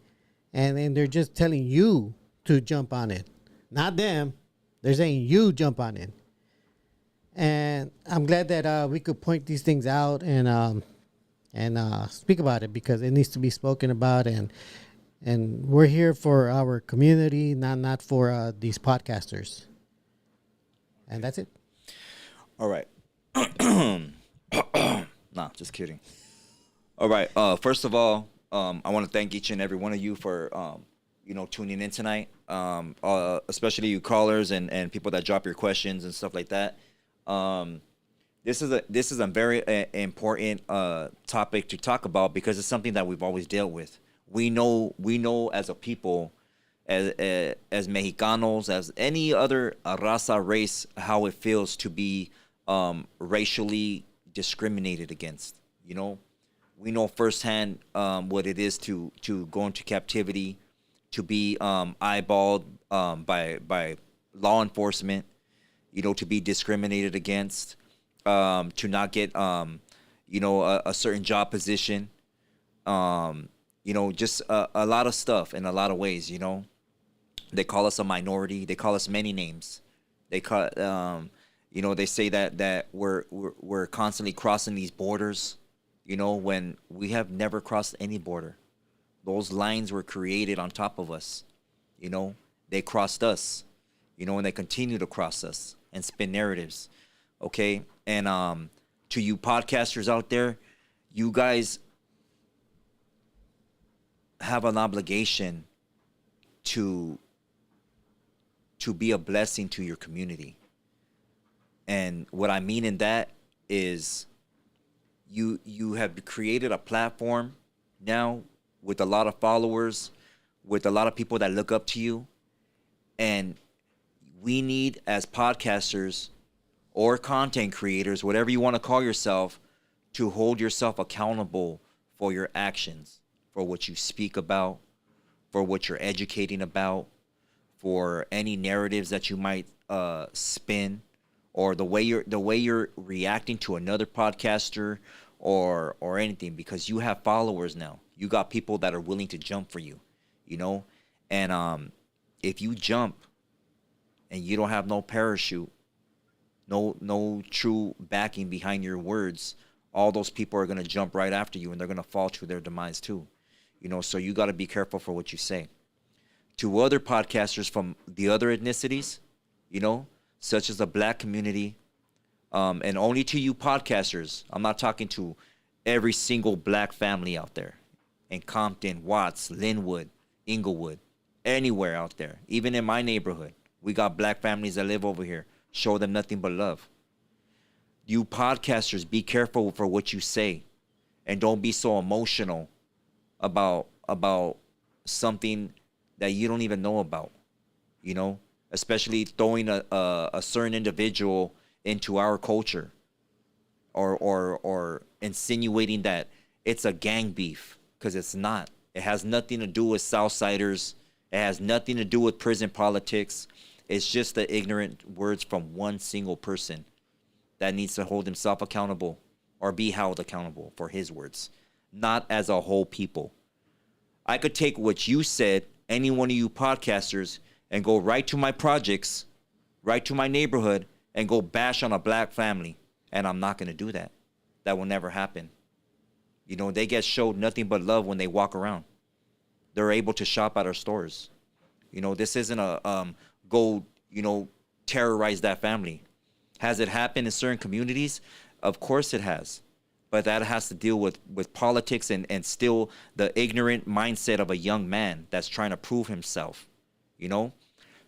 And they're just telling you to jump on it. Not them. They're saying you jump on it. And I'm glad that we could point these things out and speak about it, because it needs to be spoken about, and we're here for our community, not for these podcasters. And that's it. All right. Nah, just kidding. All right. First of all, I want to thank each and every one of you for tuning in tonight. Especially you callers and people that drop your questions and stuff like that. This is a very important topic to talk about, because it's something that we've always dealt with. We know as a people, as Mexicanos, as any other raza race, how it feels to be racially discriminated against. We know firsthand what it is to go into captivity, to be eyeballed by law enforcement, to be discriminated against, to not get a certain job position, just a lot of stuff in a lot of ways. They call us a minority. They call us many names. They call they say that we're constantly crossing these borders, when we have never crossed any border. Those lines were created on top of us. They crossed us, and they continue to cross us and spin narratives. Okay. And to you podcasters out there, you guys have an obligation to be a blessing to your community. And what I mean in that is you have created a platform now with a lot of followers, with a lot of people that look up to you. And we need, as podcasters or content creators, whatever you want to call yourself, to hold yourself accountable for your actions, for what you speak about, for what you're educating about, for any narratives that you might spin, or the way you're reacting to another podcaster or anything, because you have followers now. You got people that are willing to jump for you, and if you jump and you don't have no parachute, no true backing behind your words, all those people are going to jump right after you, and they're going to fall to their demise too. So you got to be careful for what you say. To other podcasters from the other ethnicities, such as the black community, and only to you podcasters, I'm not talking to every single black family out there in Compton, Watts, Linwood, Inglewood, anywhere out there, even in my neighborhood. We got black families that live over here. Show them nothing but love. You podcasters, be careful for what you say, and don't be so emotional about something that you don't even know about, especially throwing a certain individual into our culture, or insinuating that it's a gang beef, because it's not. It has nothing to do with Southsiders. It has nothing to do with prison politics. It's just the ignorant words from one single person that needs to hold himself accountable, or be held accountable for his words, not as a whole people. I could take what you said, any one of you podcasters, and go right to my projects, right to my neighborhood, and go bash on a black family. And I'm not going to do that. That will never happen. They get showed nothing but love when they walk around. They're able to shop at our stores. This isn't a go, terrorize that family. Has it happened in certain communities? Of course it has. But that has to deal with politics and still the ignorant mindset of a young man that's trying to prove himself,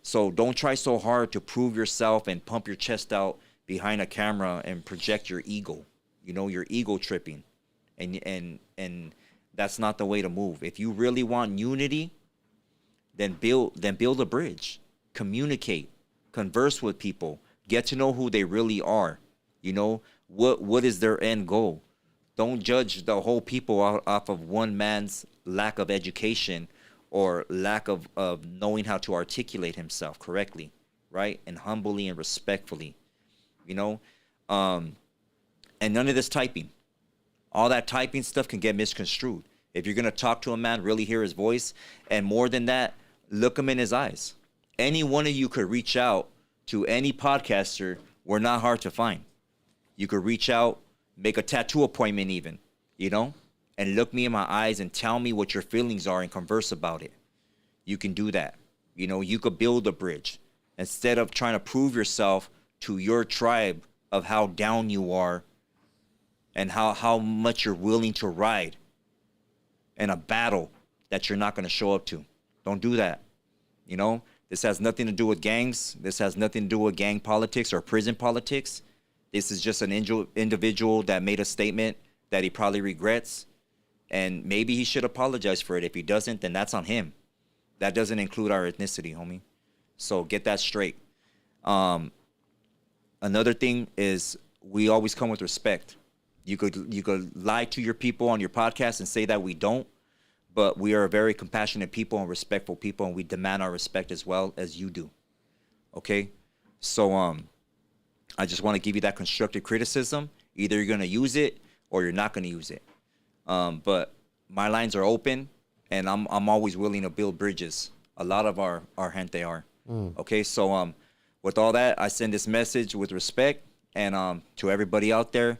So don't try so hard to prove yourself and pump your chest out behind a camera and project your ego. You're ego tripping. and that's not the way to move. If you really want unity, then build a bridge, communicate, converse with people, get to know who they really are. You know, what is their end goal? Don't judge the whole people off of one man's lack of education or lack of knowing how to articulate himself correctly, right? And humbly and respectfully, you know? And none of this typing. All that typing stuff can get misconstrued. If you're going to talk to a man, really hear his voice, and more than that, look him in his eyes. Any one of you could reach out to any podcaster. We're not hard to find. You could reach out, make a tattoo appointment even, you know, and look me in my eyes and tell me what your feelings are and converse about it. You can do that. You know, you could build a bridge instead of trying to prove yourself to your tribe of how down you are and how much you're willing to ride in a battle that you're not going to show up to. Don't do that. You know, this has nothing to do with gangs. This has nothing to do with gang politics or prison politics. This is just an individual that made a statement that he probably regrets, and maybe he should apologize for it. If he doesn't, then that's on him. That doesn't include our ethnicity, homie. So get that straight. Another thing is we always come with respect. You could lie to your people on your podcast and say that we don't, but we are very compassionate people and respectful people, and we demand our respect as well as you do. Okay? So I just want to give you that constructive criticism. Either you're going to use it or you're not going to use it. But my lines are open, and I'm always willing to build bridges. A lot of our gente are. Okay, so with all that, I send this message with respect, and to everybody out there,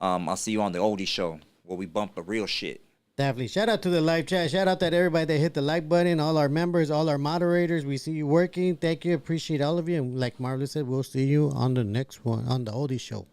I'll see you on the oldie show where we bump the real shit. Definitely. Shout out to the live chat. Shout out to everybody that hit the like button, all our members, all our moderators. We see you working. Thank you. Appreciate all of you. And like Marla said, we'll see you on the next one, on the oldie show.